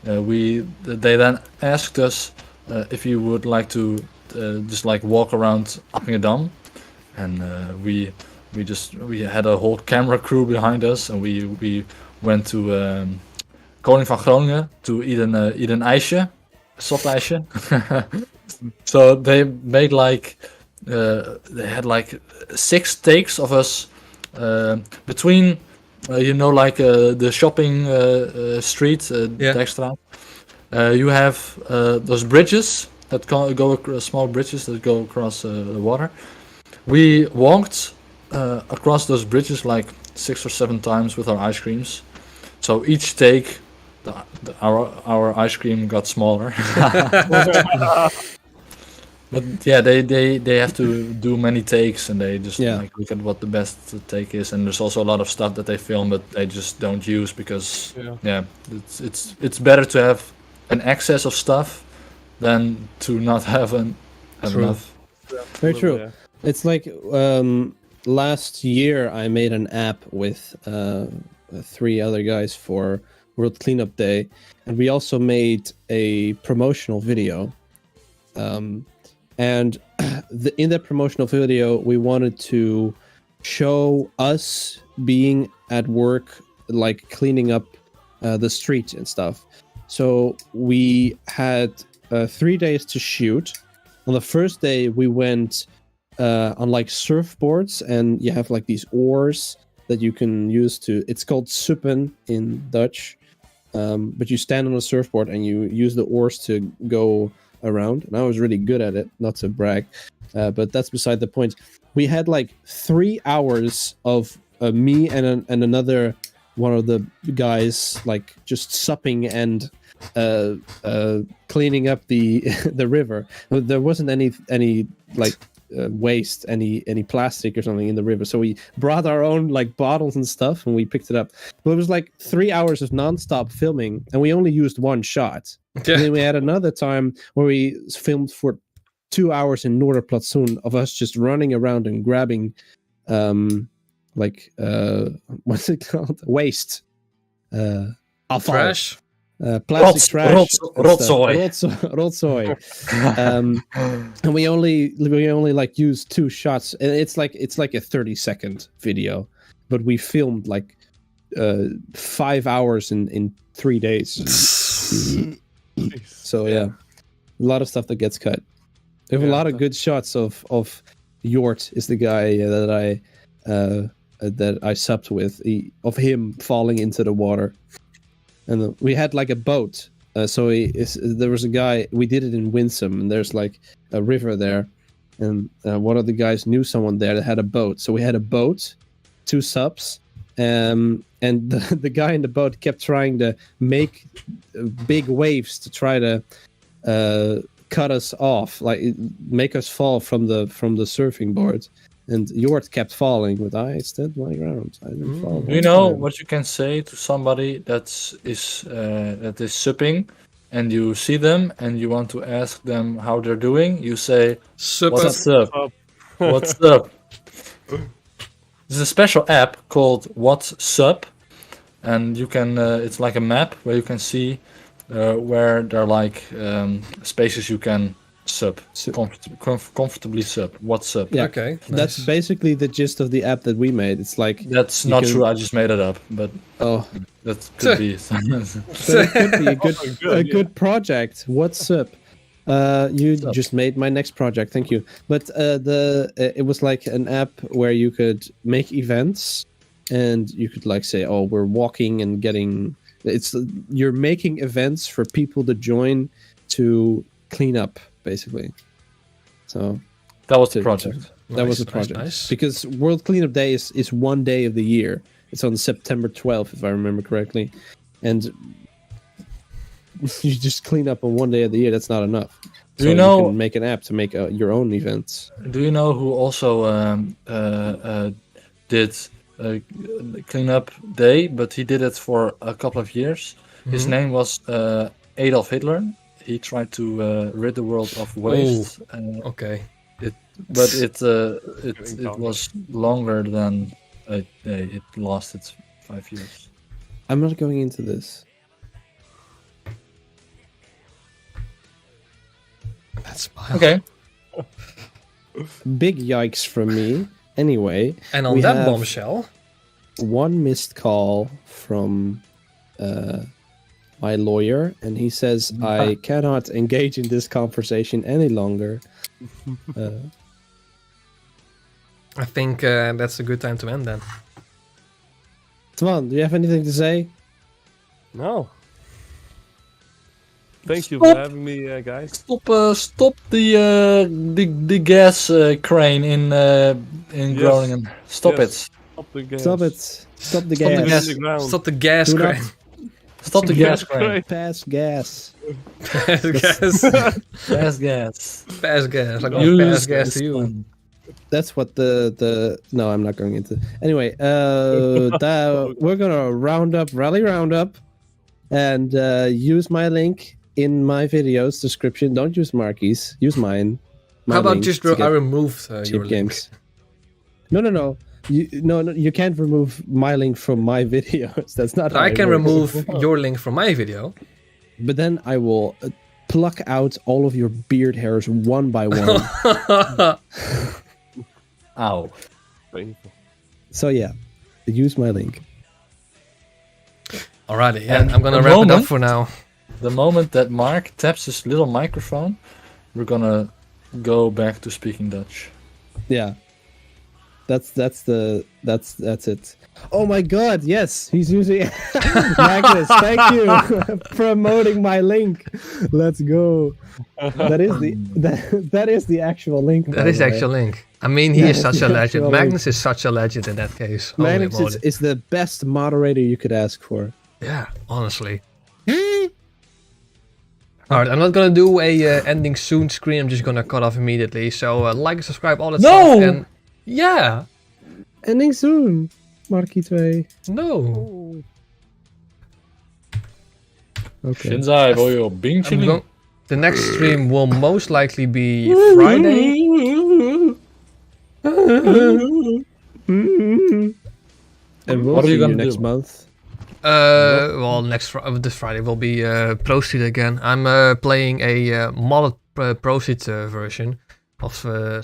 They then asked us if you would like to just like walk around Appingedam, and we had a whole camera crew behind us, and we went to Koning van Groningen to eat an ijsje, soft ijsje. So they made like they had like 6 takes of us between like the shopping street, Dijkstraat. You have those bridges that small bridges that go across the water. We walked across those bridges like 6 or 7 times with our ice creams. So each take, our ice cream got smaller. But yeah, they have to do many takes, and they just like look at what the best take is. And there's also a lot of stuff that they film that they just don't use because it's better to have an excess of stuff than to not have enough. Yeah. Very true. Yeah. It's like last year I made an app with 3 other guys for World Cleanup Day, and we also made a promotional video. And in that promotional video, we wanted to show us being at work, like cleaning up the street and stuff. So we had 3 days to shoot. On the first day, we went on like surfboards, and you have like these oars that you can use to. It's called suppen in Dutch, but you stand on a surfboard and you use the oars to go around, and I was really good at it, not to brag, but that's beside the point. We had like 3 hours of me and another one of the guys like just supping and cleaning up the the river. There wasn't any like waste, any plastic or something in the river, so we brought our own like bottles and stuff and we picked it up. But it was like 3 hours of non-stop filming, and we only used 1 shot. Yeah. And then we had another time where we filmed for 2 hours in Noorderplantsoen of us just running around and grabbing what's it called, waste, afval. Trash, plastic trash, rotzooi. And we only like used 2 shots, and it's like a 30-second video, but we filmed like 5 hours in 3 days. So yeah, a lot of stuff that gets cut. We have a lot of good shots of Jort is the guy that I supped with, of him falling into the water. And we had like a boat. There was a guy, we did it in Winsome, and there's like a river there. And one of the guys knew someone there that had a boat. So we had a boat, 2 subs, and the guy in the boat kept trying to make big waves to try to cut us off, like make us fall from the surfing board. And Jort kept falling, but I stood my ground. I didn't fall. Do you know what you can say to somebody that is supping, and you see them and you want to ask them how they're doing? You say, "What's up? What's up?" There's a special app called What's Sup, and you can. It's like a map where you can see where there are like spaces you can sub, comfortably sub. What's up? Yeah, okay. Nice. That's basically the gist of the app that we made. It's like that's not true. I just made it up, but that could be. So it could be a good project. What's up? Just made my next project. Thank you. But it was like an app where you could make events, and you could like say, "Oh, we're walking and getting." You're making events for people to join to clean up, basically. So that was the project. That was the project. Nice. Because World Cleanup Day is 1 day of the year. It's on September 12th, if I remember correctly, and you just clean up on 1 day of the year. That's not enough. Do you know? You can make an app to make your own events. Do you know who also did cleanup day, but he did it for a couple of years. His name was Adolf Hitler. He tried to rid the world of waste. Okay. It was longer than a day. It lasted 5 years. I'm not going into this. That's wild. Okay. Big yikes from me. Anyway. And on that bombshell, one missed call from my lawyer, and he says I cannot engage in this conversation any longer. I think that's a good time to end then. Twan, do you have anything to say? No. Thank you for having me, guys. Stop the gas crane in Groningen. Stop it. Stop the gas. Stop it. Stop the gas. Stop the gas crane. Stop the gas crane. Pass gas. Pass gas. Pass gas. Pass gas. I'm gonna pass gas to you. That's what the no, I'm not going into. Anyway, we're gonna rally roundup, and use my link in my videos description. Don't use Marky's. Use mine. How about just I removed your games? No. You can't remove my link from my videos. That's not. I can remove your link from my video. But then I will pluck out all of your beard hairs one by one. Ow. Painful. So yeah, use my link. Alrighty, yeah, I'm gonna wrap it up for now. The moment that Mark taps his little microphone, we're gonna go back to speaking Dutch. Yeah. That's it. Oh my god, yes, he's using Magnus, thank you. Promoting my link. Let's go. That is the actual link. That is the actual link. I mean, he is such a legend. Magnus is such a legend in that case. Magnus is the best moderator you could ask for. Yeah, honestly. Alright, I'm not gonna do a ending soon screen. I'm just gonna cut off immediately. So like and subscribe, all that stuff. And yeah. Ending soon. Marky 2. No. Okay. Shinzai, boyo, bing chilling. The next stream will most likely be Friday. And we'll see you next month. Well, this Friday will be Proceed again. I'm playing a modded Proceed version of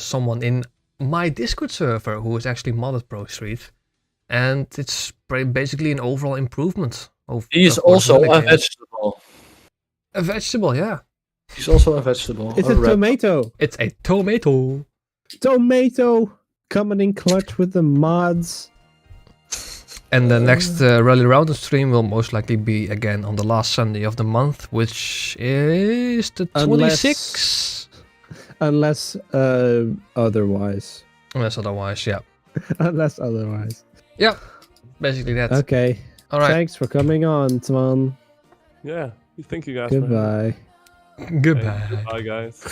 someone in my Discord server who is actually modded Proceed, and it's basically an overall improvement. He is also a vegetable. A vegetable, yeah. He's also a vegetable. It's a tomato. It's a tomato. Tomato coming in clutch with the mods. And the next Rally Roundup stream will most likely be again on the last Sunday of the month, which is the 26th. Unless otherwise. Unless otherwise, yeah. Unless otherwise. Yeah, basically that. Okay. All right. Thanks for coming on, Twan. Yeah. Thank you guys. Goodbye. Goodbye. Goodbye, guys.